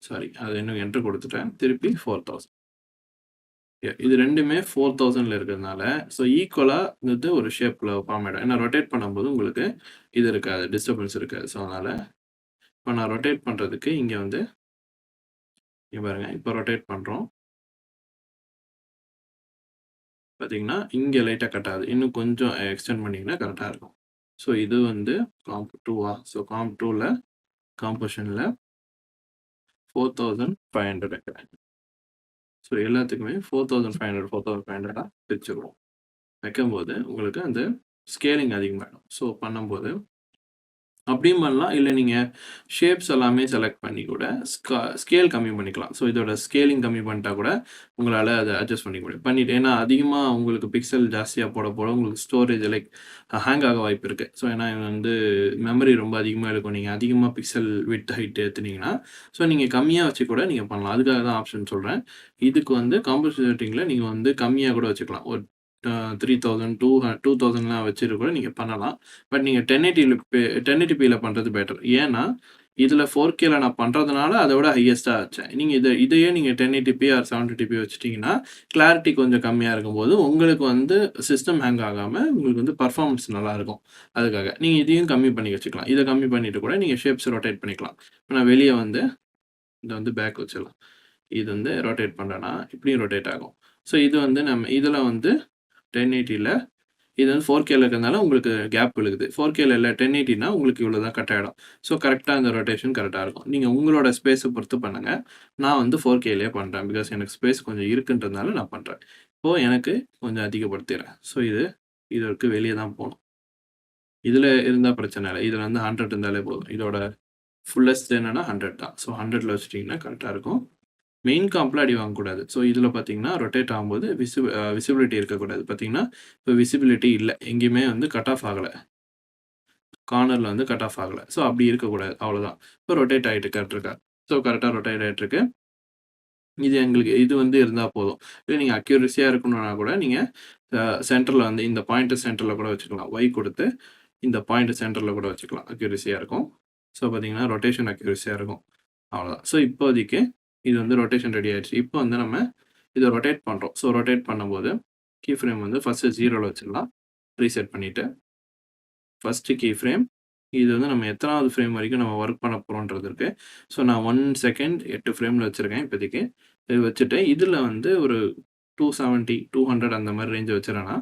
சாரி, அத இன்னும் என்டர் குடுத்துட்டேன். திருப்பி 4000. இது 2மே 4000ல இருக்கிறதுனால, ஸோ ஈக்குவலா வந்து ஒரு ஷேப்ல ஃபார்ம் ஆயிடும். ஏன்னா ரொட்டேட் பண்ணும்போது உங்களுக்கு இது இருக்காது. டிஸ்டர்பன்ஸ் இருக்காது. ஸோ அதனால இப்ப நான் ரொட்டேட் பண்றதுக்கு இங்க வந்து இங்க பாருங்க. இப்ப ரொட்டேட் பண்றோம். பார்த்தீங்கன்னா, இங்க லைட்டா கட் ஆகுது. இன்னும் கொஞ்சம் எக்ஸ்டெண்ட் பண்ணீங்கன்னா கரெக்ட்டா இருக்கும். ஸோ இது வந்து காம்ப் 2வா? ஸோ காம்ப் 2ல காம்போசிஷன்ல 4500 வைக்கிறேன். ஸோ எல்லாத்துக்குமே 4500, 4500 பிரிச்சுருவோம். வைக்கும்போது உங்களுக்கு அந்த ஸ்கேலிங் அதிகமாயிடும். ஸோ பண்ணும்போது அப்படியும் பண்ணலாம். இல்ல நீங்க ஷேப்ஸ் எல்லாமே செலக்ட் பண்ணி கூட ஸ்கேல் கம்மி பண்ணிக்கலாம். ஸோ இதோட ஸ்கேலிங் கம்மி பண்ணிட்டா கூட உங்களால அத அட்ஜஸ்ட் பண்ணிக்க முடியும். பண்ணிட்டு ஏன்னா அதிகமா உங்களுக்கு பிக்சல் ஜாஸ்தியா போட போட உங்களுக்கு ஸ்டோரேஜ் லைக் ஹேங் ஆக வாய்ப்பு இருக்கு. ஸோ ஏன்னா இது வந்து மெமரி ரொம்ப அதிகமா எடுக்கும். நீங்க அதிகமா பிக்சல் விட்த், ஹைட் ஏத்துனீங்கன்னா, ஸோ நீங்க கம்மியா வச்சு கூட நீங்க பண்ணலாம். அதுக்காக தான் ஆப்ஷன் சொல்றேன். இதுக்கு வந்து காம்போசிஷன் செட்டிங்ல நீங்க வந்து கம்மியா கூட வச்சுக்கலாம். ஒரு 3000, 2000லாம் வச்சுட்டு கூட நீங்க பண்ணலாம். பட் நீங்க 1080பில பண்றது பெட்டர். ஏன்னா, இதுல 4Kல நான் பண்றதுனால அத விட ஹையஸ்ட்டா வச்சேன். நீங்க இதையே நீங்க 1080p ஆர் 720p வச்சுட்டீங்கன்னா, கிளாரிட்டி கொஞ்சம் கம்மியா இருக்கும்போது, உங்களுக்கு வந்து சிஸ்டம் ஹேங் ஆகாம உங்களுக்கு வந்து பெர்ஃபார்மன்ஸ் நல்லாருக்கும். அதுக்காக. நீங்க இதையும் கம்மி பண்ணி வச்சுக்கலாம். இத கம்மி பண்ணிட்டு கூட நீங்க ஷேப்ஸ் ரொட்டேட் பண்ணிக்கலாம். இப்ப நான் வெளிய வந்து இத வந்து பேக் வச்சிடலாம். இது வந்து ரொட்டேட் பண்றேன்னா, இப்படியும் ரொட்டேட் ஆகும். ஸோ இது வந்து நம்ம இதுல வந்து 1080ல இது வந்து 4Kல இருக்கிறதுனால உங்களுக்கு கேப் விழுகுது. 4Kல இல்ல 1080னா உங்களுக்கு இவ்வளோ தான் கட் ஆயிடும். ஸோ கரெக்ட்டா அந்த ரொட்டேஷன் கரெக்ட்டா இருக்கும். நீங்க உங்களோட ஸ்பேஸ பொறுத்து பண்ணுங்க. நான் வந்து 4Kலயே பண்றேன். பிகாஸ் எனக்கு ஸ்பேஸ் கொஞ்சம் இருக்குன்றதுனால நான் பண்றேன். இப்போ எனக்கு கொஞ்சம் அதிகப்படுத்திறேன். ஸோ இதற்கு வெளிய தான் போணும். இதுல இருந்தா பிரச்சனை இல்ல. இதுல வந்து 100 இருந்தாலே போதும். இதோட ஃபுல்லஸ்ட் என்னன்னா 100 தான். ஸோ 100ல வச்சுட்டீங்கன்னா கரெக்ட்டா இருக்கும். மெயின் காம்ப்ல அடி வாங்கக்கூடாது. ஸோ இதில பார்த்தீங்கன்னா, ரொட்டேட் ஆகும்போது விசிபிலிட்டி இருக்கக்கூடாது. பார்த்தீங்கன்னா, இப்போ விசிபிலிட்டி இல்ல. எங்கேயுமே வந்து கட் ஆஃப் ஆகல. கார்னர்ல வந்து கட் ஆஃப் ஆகல. ஸோ அப்படி இருக்கக்கூடாது. அவ்வளோதான். இப்போ ரொட்டேட் ஆயிட்டு கரெக்ட்டா. ஸோ கரெக்ட்டா ரொட்டேட் ஆயிட்டுருக்கு. இது வந்து இருந்தா போதும். இல்ல நீங்க அக்யூரஸியா இருக்கணும்னா கூட நீங்க சென்டர்ல வந்து இந்த பாயிண்ட் சென்டர்ல கூட வச்சுக்கலாம். Y குடுத்து இந்த பாயிண்ட் சென்டர்ல கூட வச்சுக்கலாம். அக்யூரஸியா இருக்கும். ஸோ பார்த்தீங்கன்னா, ரொட்டேஷன் அக்யூரஸியா இருக்கும். அவ்வளோதான். ஸோ இப்போதைக்கு இது வந்து ரொட்டேஷன் ரெடி ஆயிடுச்சு. இப்போ வந்து நம்ம இத ரொட்டேட் பண்றோம். ஸோ ரொட்டேட் பண்ணும்போது கீ ஃப்ரேம் வந்து ஃபர்ஸ்ட்டு 0ல வச்சிடலாம். ரீசெட் பண்ணிட்டு, ஃபர்ஸ்ட்டு கீ ஃப்ரேம் இது வந்து நம்ம எத்தனாவது ஃப்ரேம் வரைக்கும் நம்ம ஒர்க் பண்ண போறோம்ன்றது இருக்கு. ஸோ நான் 1 செகண்ட் 8 ஃப்ரேம்ல வச்சிருக்கேன் இப்போதைக்கு. இது வச்சுட்டு இதில வந்து ஒரு 270, 200 அந்த மாரி ரேஞ்ச் வச்சுறேன்னா,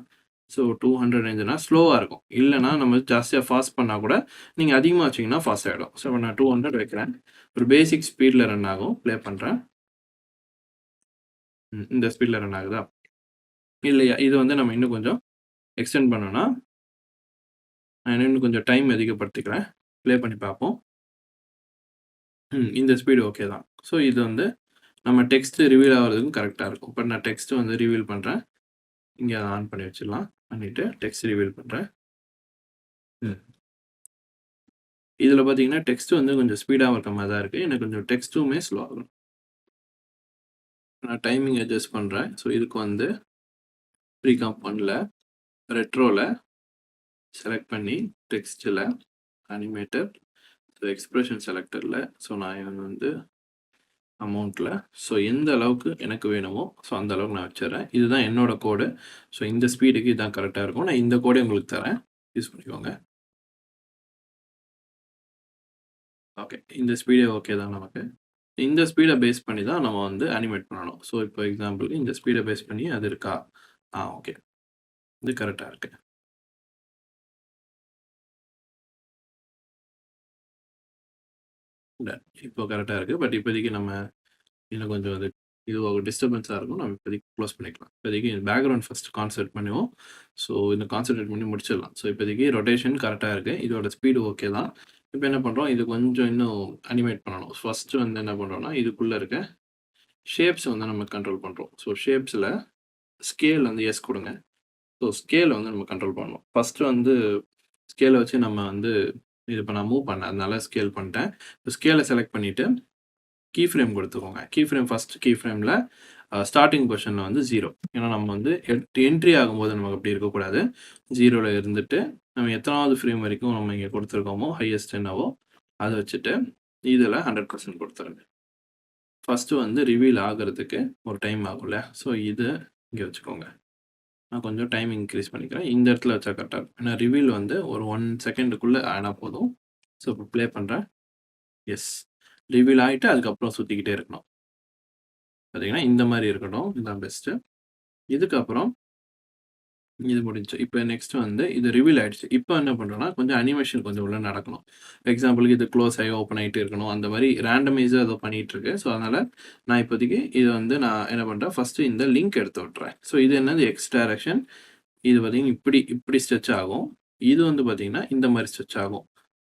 ஸோ 200 ரேஞ்சுனா ஸ்லோவா இருக்கும். இல்லன்னா நம்ம ஜாஸ்தியா ஃபாஸ்ட் பண்ணா கூட நீங்க அதிகமா வச்சீங்கன்னா ஃபாஸ்ட் ஆயிடும். ஸோ நான் 200 வைக்கிறேன். ஒரு பேசிக் ஸ்பீட்ல ரன் ஆகும். ப்ளே பண்றேன். இந்த ஸ்பீட்ல ரன் ஆகுதா? இல்லையா? இது வந்து நம்ம இன்னும் கொஞ்சம் எக்ஸ்டெண்ட் பண்ணணும்னா, நான் இன்னும் கொஞ்சம் டைம் அதிகப்படுத்திக்கிறேன். ப்ளே பண்ணி பார்ப்போம். இந்த ஸ்பீடு ஓகே தான். ஸோ இது வந்து நம்ம டெக்ஸ்ட் ரிவீல் ஆகுறதுக்கும் கரெக்ட்டா இருக்கும். இப்ப நான் டெக்ஸ்ட் வந்து ரிவீல் பண்றேன். இங்க ஆன் பண்ணி வச்சிடலாம். பண்ணிட்டு டெக்ஸ்ட் ரிவீல் பண்றேன். ம். இதுல பார்த்தீங்கன்னா, டெக்ஸ்ட் வந்து கொஞ்சம் ஸ்பீடா இருக்க மாரி தான் இருக்கு. எனக்கு கொஞ்சம் டெக்ஸ்ட்டுமே ஸ்லோ ஆகணும். நான் டைமிங் அட்ஜஸ்ட் பண்றேன். ஸோ இதுக்கு வந்து ப்ரீகாம்ப் 1ல ரெட்ரோல செலக்ட் பண்ணி டெக்ஸ்ட்ல அனிமேட்டர் எக்ஸ்பிரஷன் செலக்டர்ல ஸோ நான் வந்து அமௌண்ட்ல ஸோ எந்த அளவுக்கு எனக்கு வேணுமோ ஸோ அந்த அளவுக்கு நான் வச்சுறேன். இதுதான் என்னோட கோடு. ஸோ இந்த ஸ்பீடுக்கு இதான் கரெக்ட்டா இருக்கும். நான் இந்த கோடே உங்களுக்கு தரேன். யூஸ் பண்ணிக்கோங்க. ஓகே. இந்த ஸ்பீடே ஓகே தான் நமக்கு. இந்த ஸ்பீட பேஸ் பண்ணி தான் நம்ம வந்து அனிமேட் பண்ணணும். ஸோ இப்போ எக்ஸாம்பிளுக்கு இந்த ஸ்பீட பேஸ் பண்ணி அது இருக்கா? ஓகே. இது கரெக்ட்டா இருக்கு. டன். இப்போ கரெக்ட்டா இருக்கு. பட் இப்போதைக்கு நம்ம இன்னும் கொஞ்சம் இது ஒரு டிஸ்டர்பன்ஸா இருக்கும். நம்ம இப்போதைக்கு க்ளோஸ் பண்ணிக்கலாம். இப்போதைக்கு பேக்கிரவுண்ட் ஃபர்ஸ்ட் கான்சன்ட்ரேட் பண்ணுவோம். ஸோ இந்த கான்சன்ட்ரேட் பண்ணி முடிச்சிடலாம். ஸோ இப்போதைக்கு ரொட்டேஷன் கரெக்ட்டா இருக்கு. இதோட ஸ்பீடு ஓகே தான். இப்போ என்ன பண்றோம், இது கொஞ்சம் இன்னும் அனிமேட் பண்ணணும். ஃபர்ஸ்ட் வந்து என்ன பண்றோம்னா, இதுக்குள்ள இருக்க ஷேப்ஸ் வந்து நம்ம கண்ட்ரோல் பண்றோம். ஸோ ஷேப்ஸ்ல ஸ்கேல் வந்து எஸ் குடுங்க. ஸோ ஸ்கேல வந்து நம்ம கண்ட்ரோல் பண்ணணும். ஃபர்ஸ்ட் வந்து ஸ்கேல வச்சு நம்ம வந்து இது இப்ப நான் மூவ் பண்ணேன். அதனால ஸ்கேல் பண்ணிட்டேன். ஸ்கேல செலக்ட் பண்ணிட்டு கீ ஃப்ரேம் குடுத்துக்கோங்க. கீ ஃப்ரேம் ஃபர்ஸ்ட் கீ ஃப்ரேம்ல ஸ்டார்ட்டிங் பொசிஷன்ல வந்து 0. ஏன்னா நம்ம வந்து என்ட்ரி ஆகும்போது நமக்கு அப்படி இருக்கக்கூடாது. 0ல இருந்துட்டு நம்ம எத்தனாவது ஃப்ரேம் வரைக்கும் நம்ம இங்க குடுத்துருக்கோமோ, ஹையஸ்ட் என்னவோ அத வச்சுட்டு இதுல 100% குடுத்துருங்க. ஃபர்ஸ்ட் வந்து ரிவீல் ஆகுறதுக்கு ஒரு டைம் ஆகும்ல. ஸோ இது இங்க வச்சுக்கோங்க. நான் கொஞ்சம் டைம் இன்கிரீஸ் பண்ணிக்கிறேன். இந்த இடத்துல வச்சா கரெக்ட்டா இருக்கும். ஏன்னா ரிவீல் வந்து ஒரு 1 செகண்டுக்குள்ள ஆனா போதும். ஸோ இப்போ ப்ளே பண்றேன். எஸ். ரிவீல் ஆயிட்டு அதுக்கப்புறம் சுத்திக்கிட்டே இருக்கணும். பார்த்தீங்கன்னா, இந்த மாரி இருக்கட்டும். இதுதான் பெஸ்ட்டு. இதுக்கப்புறம் இது முடிஞ்சுச்சு. இப்ப நெக்ஸ்ட் வந்து இது ரிவீல் ஆயிடுச்சு. இப்ப என்ன பண்றோம்னா, கொஞ்சம் அனிமேஷன் கொஞ்சம் உள்ள நடக்கணும். எக்ஸாம்பிளுக்கு இது க்ளோஸ் ஆயி ஓப்பன் ஆயிட்டே இருக்கணும். அந்த மாரி ரேண்டமைஸா ஏதோ பண்ணிட்டு இருக்கு. ஸோ, அதனால நான் இப்போதைக்கு இது வந்து நான் என்ன பண்றேன், ஃபர்ஸ்ட்டு இந்த லிங்க் எடுத்து விட்டுறேன். ஸோ, இது என்னது எக்ஸ் டைரக்ஷன். இது பார்த்தீங்கன்னா, இப்படி இப்படி ஸ்ட்ரெச் ஆகும். இது வந்து பார்த்தீங்கன்னா, இந்த மாரி ஸ்ட்ரெச் ஆகும்.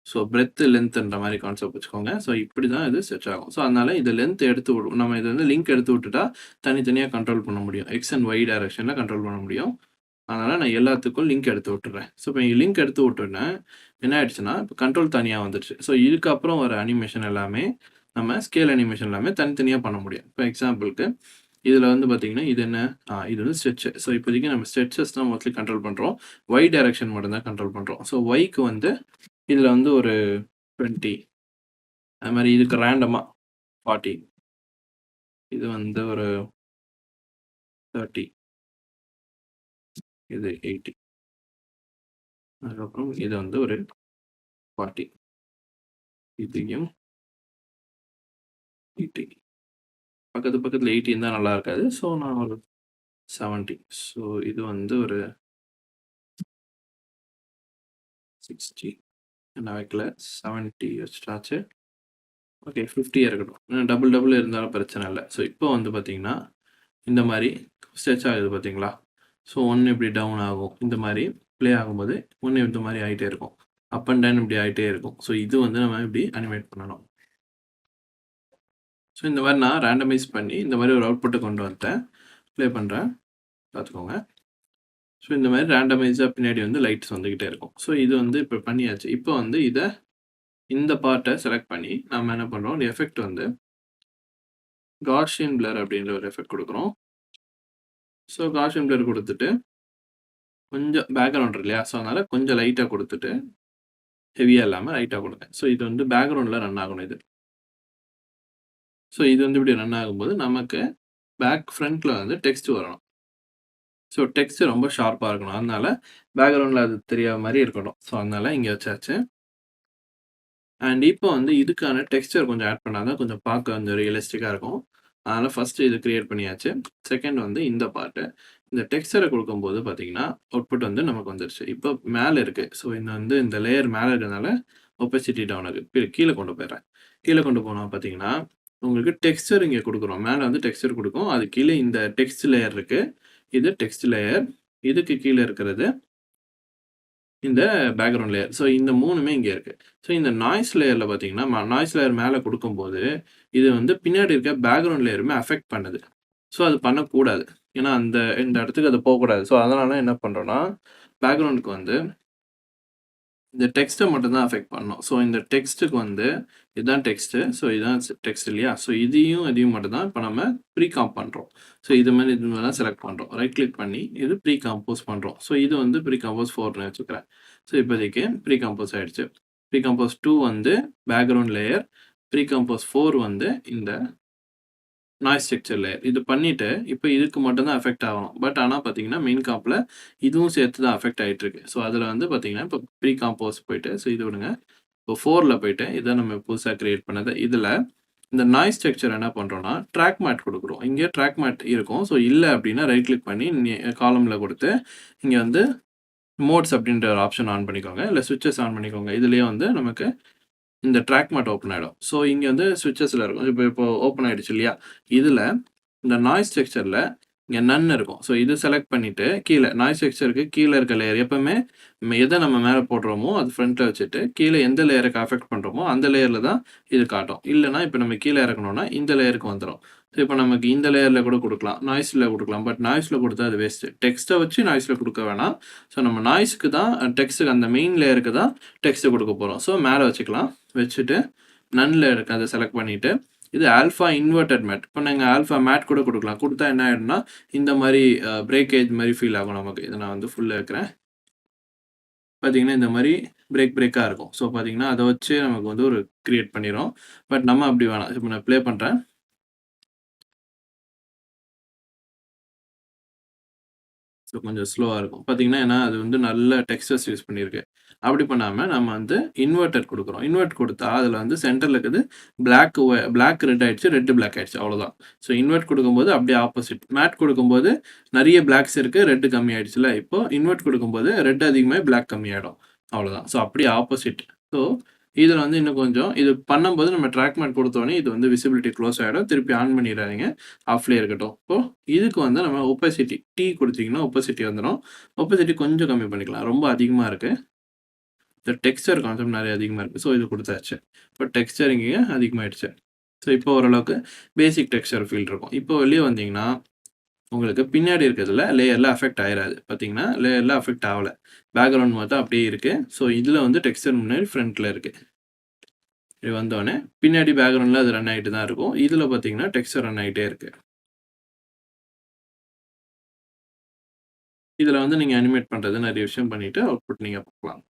ஸோ, பிரெத், லென்த்ன்ற மாரி கான்செப்ட் வச்சுக்கோங்க. ஸோ, இப்படி தான் இது ஸ்ட்ரெச் ஆகும். ஸோ, அதனால இது லென்த் எடுத்து நம்ம இத வந்து லிங்க் எடுத்து விட்டுட்டா, தனித்தனியா கண்ட்ரோல் பண்ண முடியும். எக்ஸ் அண்ட் ஒய் டைரக்ஷன்ல கண்ட்ரோல் பண்ண முடியும். அதனால நான் எல்லாத்துக்கும் லிங்க் எடுத்து விட்டுறேன். ஸோ, இப்ப லிங்க் எடுத்து விட்டோனே, என்ன ஆயிடுச்சுன்னா, இப்ப கண்ட்ரோல் தனியா வந்துருச்சு. ஸோ, இதுக்கப்புறம் வர அனிமேஷன் எல்லாமே, நம்ம ஸ்கேல் அனிமேஷன் எல்லாமே தனித்தனியா பண்ண முடியும். இப்ப எக்ஸாம்பிளுக்கு, இதுல வந்து பார்த்தீங்கன்னா, இது என்ன? இது வந்து ஸ்ட்ரெட்ச். ஸோ, இப்போதைக்கு நம்ம ஸ்ட்ரெச்சஸ் தான் மோஸ்ட்லி கண்ட்ரோல் பண்றோம். ஒய் டைரக்ஷன் மட்டும் தான் கண்ட்ரோல் பண்றோம். ஸோ, ஒய்க்கு வந்து இதுல வந்து ஒரு 20 அது மாரி இதுக்கு ரேண்டமா 40 இது வந்து ஒரு 30 இது 80 அதுக்கப்புறம் இது வந்து ஒரு 40 இதையும் 80 பக்கத்துல 80 இருந்தா நல்லா இருக்காது. ஸோ, நான் ஒரு 70 ஸோ, இது வந்து ஒரு 60 நான் வைக்கல. 70 வச்சுட்டாச்சு. ஓகே 50 இருக்கட்டும். டபுள் டபுள் இருந்தாலும் பிரச்சனை இல்ல. ஸோ, இப்போ வந்து பார்த்தீங்கன்னா, இந்த மாரி ஸ்ட்ரெச் ஆகுது பார்த்தீங்களா? ஸோ, 1 இப்படி டவுன் ஆகும். இந்த மாரி ப்ளே ஆகும்போது 1 இந்த மாரி ஆயிட்டே இருக்கும். அப் அண்ட் டவுன் இப்படி ஆயிட்டே இருக்கும். ஸோ, இது வந்து நம்ம இப்படி அனிமேட் பண்ணணும். ஸோ, இந்த மாரி நான் ரேண்டமைஸ் பண்ணி இந்த மாரி ஒரு அவுட்புட்ட கொண்டு வந்துட்டேன். ப்ளே பண்றேன். பார்த்துக்கோங்க. ஸோ, இந்த மாரி ரேண்டமைஸா பின்னாடி வந்து லைட்ஸ் வந்துகிட்டே இருக்கும். ஸோ, இது வந்து இப்ப பண்ணியாச்சு. இப்போ வந்து இந்த பார்ட்ட செலக்ட் பண்ணி நாம என்ன பண்றோம், இந்த எஃபெக்ட் வந்து காஷியன் பிளர் அப்படின்ற ஒரு எஃபெக்ட் குடுக்குறோம். ஸோ, காஷியன் பிளர் குடுத்துட்டு, கொஞ்சம் பேக்கிரவுண்ட் இருக்கு இல்லையா? ஸோ, அதனால கொஞ்சம் லைட்டா குடுத்துட்டு, ஹெவியா இல்லாம லைட்டா குடுங்க. ஸோ, இது வந்து பேக்கிரவுண்ட்ல ரன் ஆகணும் இது. ஸோ, இது வந்து இப்படி ரன் ஆகும்போது நமக்கு ஃப்ரண்ட்ல வந்து டெக்ஸ்ட் வரணும். ஸோ, டெக்ஸ்ட் ரொம்ப ஷார்ப்பா இருக்கணும். அதனால பேக்கிரவுண்ட்ல அது தெரியாத மாரி இருக்கணும். ஸோ, அதனால இங்க வச்சாச்சு. அண்ட் இப்போ வந்து இதுக்கான டெக்ஸ்சர் கொஞ்சம் ஆட் பண்ணா தான் கொஞ்சம் பார்க்க கொஞ்சம் ரியலிஸ்டிக்கா இருக்கும். அதனால ஃபர்ஸ்ட் இது கிரியேட் பண்ணியாச்சு. செகண்ட் வந்து இந்த பார்ட். இந்த டெக்ஸ்சர குடுக்கும்போது பார்த்தீங்கன்னா, அவுட்புட் வந்து நமக்கு வந்துருச்சு. இப்போ மேல இருக்கு. ஸோ இந்த வந்து இந்த லேயர் மேல இருக்கனால ஒபாசிட்டி டவுன் ஆகுது. கீழ கொண்டு போயிர்றேன். கீழ கொண்டு போனா பார்த்தீங்கன்னா, உங்களுக்கு டெக்ஸ்சர் இங்க குடுக்குறோம். மேல வந்து டெக்ஸ்சர் குடுக்கும். அது கீழ இந்த டெக்ஸ்ட் லேயர் இருக்கு. இது டெக்ஸ்ட் லேயர். இதுக்கு கீழ இருக்கிறது இந்த பேக்கிரவுண்ட் லேயர். ஸோ இந்த 3மே இங்க இருக்கு. ஸோ இந்த நாய்ஸ் லேயர்ல பார்த்தீங்கன்னா, நாய்ஸ் லேயர் மேல குடுக்கும்போது, இது வந்து பின்னாடி இருக்க பேக்கிரவுண்ட் லேயருமே அஃபெக்ட் பண்ணுது. ஸோ அது பண்ணக்கூடாது. ஏன்னா, இந்த இடத்துக்கு அது போக்கூடாது. ஸோ அதனால என்ன பண்றோம்னா, பேக்கிரவுண்டுக்கு வந்து இந்த டெக்ஸ்ட்ட மட்டும் தான் அஃபெக்ட் பண்ணணும். ஸோ இந்த டெக்ஸ்ட்டுக்கு வந்து இதுதான் டெக்ஸ்ட்டு. ஸோ இதுதான் டெக்ஸ்ட் இல்லையா? ஸோ இதையும் மட்டும் தான் இப்ப நம்ம ப்ரீ காம்ப் பண்றோம். ஸோ இது மாரி தான் செலக்ட் பண்றோம். ரைட் கிளிக் பண்ணி இது ப்ரீ காம்போஸ் பண்றோம். ஸோ இது வந்து ப்ரீ காம்போஸ் 4ன்னு வச்சுக்கிறேன். ஸோ இப்போதைக்கு ப்ரீ காம்போஸ் ஆயிடுச்சு. ப்ரீ காம்போஸ் 2 வந்து பேக்கிரவுண்ட் லேயர். ப்ரீ காம்போஸ் 4 வந்து இந்த நாய்ஸ் டெக்ஸ்சர் லேயர். இது பண்ணிட்டு, இப்ப இதுக்கு மட்டும் தான் அஃபெக்ட் ஆகணும். பட் ஆனா பார்த்தீங்கன்னா, மெயின் காம்ப்ல இதுவும் சேர்த்து தான் அஃபெக்ட் ஆயிட்டு இருக்கு. ஸோ அதுல வந்து பார்த்தீங்கன்னா, இப்ப ப்ரீ காம்போஸ் போயிட்டு, ஸோ இது விடுங்க. இப்போ 4ல போயிட்டு, இதான் நம்ம புதுசா கிரியேட் பண்ணது. இதுல இந்த நாய்ஸ் டெக்ஸ்சர் என்ன பண்றோம்னா, ட்ராக் மேட் குடுக்குறோம். இங்க ட்ராக் மேட் இருக்கும். ஸோ இல்ல அப்டின்னா ரைட் கிளிக் பண்ணி காலம்ல குடுத்து, இங்க வந்து மோட்ஸ் அப்டின்ற ஒரு ஆப்ஷன் ஆன் பண்ணிக்கோங்க. இல்ல ஸ்விட்சஸ் ஆன் பண்ணிக்கோங்க. இதுலயே வந்து நமக்கு இந்த ட்ராக் மேட் ஓப்பன் ஆயிடும். ஸோ இங்க வந்து ஸ்விட்சஸ்ல இருக்கும். இப்போ ஓப்பன் ஆயிடுச்சு இல்லையா? இதுல இந்த நாய்ஸ் டெக்ஸ்சர்ல இங்க நன் இருக்கும். ஸோ இது செலக்ட் பண்ணிட்டு கீழ நாய்ஸ் டெக்ஸ்சருக்கு கீழ இருக்க லேயர் எப்பவுமே எத நம்ம மேல போடுறோமோ அது ஃப்ரண்ட்ல வச்சுட்டு, கீழ எந்த லேயருக்கு அஃபெக்ட் பண்றோமோ அந்த லேயர்ல தான் இது காட்டும். இல்லன்னா இப்ப நம்ம கீழ இறக்கணும்னா இந்த லேயருக்கு வந்துரும். ஸோ இப்ப நமக்கு இந்த லேயர்ல கூட குடுக்கலாம். நாய்ஸ்ல குடுக்கலாம். பட் நாய்ஸ்ல குடுத்தா அது வேஸ்ட். டெக்ஸ்ட்ட வச்சு நாய்ஸ்ல குடுக்க வேணாம். ஸோ நம்ம நாய்ஸ்க்கு தான் டெக்ஸ்ட்க்கு அந்த மெயின் லேயருக்கு தான் டெக்ஸ்ட் குடுக்க போறோம். ஸோ மேல வச்சுக்கலாம். வச்சுட்டு நன்ல இருக்கு அத செலக்ட் பண்ணிட்டு, இது ஆல்ஃபா இன்வெர்ட்டட் மேட். இப்ப நீங்க ஆல்ஃபா மேட் கூட குடுக்கலாம். குடுத்தா என்ன ஆயிடும்னா, இந்த மாரி பிரேக்கேஜ் மாரி ஃபீல் ஆகும் நமக்கு. இத நான் வந்து ஃபுல்லா வைக்கிறேன். பார்த்தீங்கன்னா, இந்த மாரி பிரேக்கா இருக்கும். ஸோ பார்த்தீங்கன்னா, அத வச்சு நமக்கு வந்து ஒரு கிரியேட் பண்ணிரும். பட் நம்ம அப்படி வேணாம். இப்ப நான் ப்ளே பண்றேன். ஸோ கொஞ்சம் ஸ்லோவா இருக்கும். பார்த்தீங்கன்னா, ஏன்னா அது வந்து நல்ல டெக்ஸ்சர்ஸ் யூஸ் பண்ணியிருக்கு. அப்படி பண்ணாம நம்ம வந்து இன்வெர்ட்டர் குடுக்குறோம். இன்வெர்ட் குடுத்தா அதுல வந்து சென்டர்ல இருக்கிறது பிளாக் ரெட் ஆயிடுச்சு. ரெட் பிளாக் ஆயிடுச்சு. அவ்வளோதான். ஸோ இன்வெர்ட் குடுக்கும்போது அப்படியே ஆப்போசிட். மேட் குடுக்கும்போது நெறைய பிளாக்ஸ் இருக்கு. ரெட் கம்மி ஆயிடுச்சுல்ல. இப்போ இன்வெர்ட் குடுக்கும்போது ரெட் அதிகமாயி பிளாக் கம்மியாயிடும். அவ்வளோதான். ஸோ அப்படியே ஆப்போசிட். ஸோ இதுல வந்து இன்னும் கொஞ்சம் இது பண்ணும்போது நம்ம ட்ராக் மேட் குடுத்தோனே இது வந்து விசிபிலிட்டி க்ளோஸ் ஆயிடும். திருப்பி ஆன் பண்ணிறாதீங்க. ஆஃப்லயே இருக்கட்டும். இப்போ இதுக்கு வந்து நம்ம ஒப்பாசிட்டி குடுத்தீங்கன்னா ஒப்பாசிட்டி வந்துரும். ஒப்பாசிட்டி கொஞ்சம் கம்மி பண்ணிக்கலாம். ரொம்ப அதிகமா இருக்கு. இந்த டெக்ஸ்சர் கான்செப்ட் நெறைய அதிகமா இருக்கு. ஸோ இது குடுத்தாச்சு. இப்போ டெக்ஸ்சர் இங்க அதிகமாயிடுச்சு. ஸோ இப்போ ஓரளவுக்கு பேசிக் டெக்ஸ்சர் ஃபீல் இருக்கும். இப்போ வெளிய வந்தீங்கன்னா, உங்களுக்கு பின்னாடி இருக்கிறதுல லேயர்ல அஃபெக்ட் ஆயிராது. பார்த்தீங்கன்னா, லேயர்ல அஃபெக்ட் ஆவல. பேக்கிரவுண்ட் மட்டும் அப்படியே இருக்கு. ஸோ இதுல வந்து டெக்ஸ்சர் முன்னாடி ஃப்ரண்ட்ல இருக்கு. இப்படி வந்தோனே, பின்னாடி பேக்கிரவுண்ட்ல அது ரன் ஆயிட்டு தான் இருக்கும். இதுல பார்த்தீங்கன்னா, டெக்ஸ்சர் ரன் ஆயிட்டே இருக்கு. இதுல வந்து நீங்க அனிமேட் பண்றது நெறைய விஷயம் பண்ணிட்டு அவுட்புட் நீங்க பார்க்கலாம்.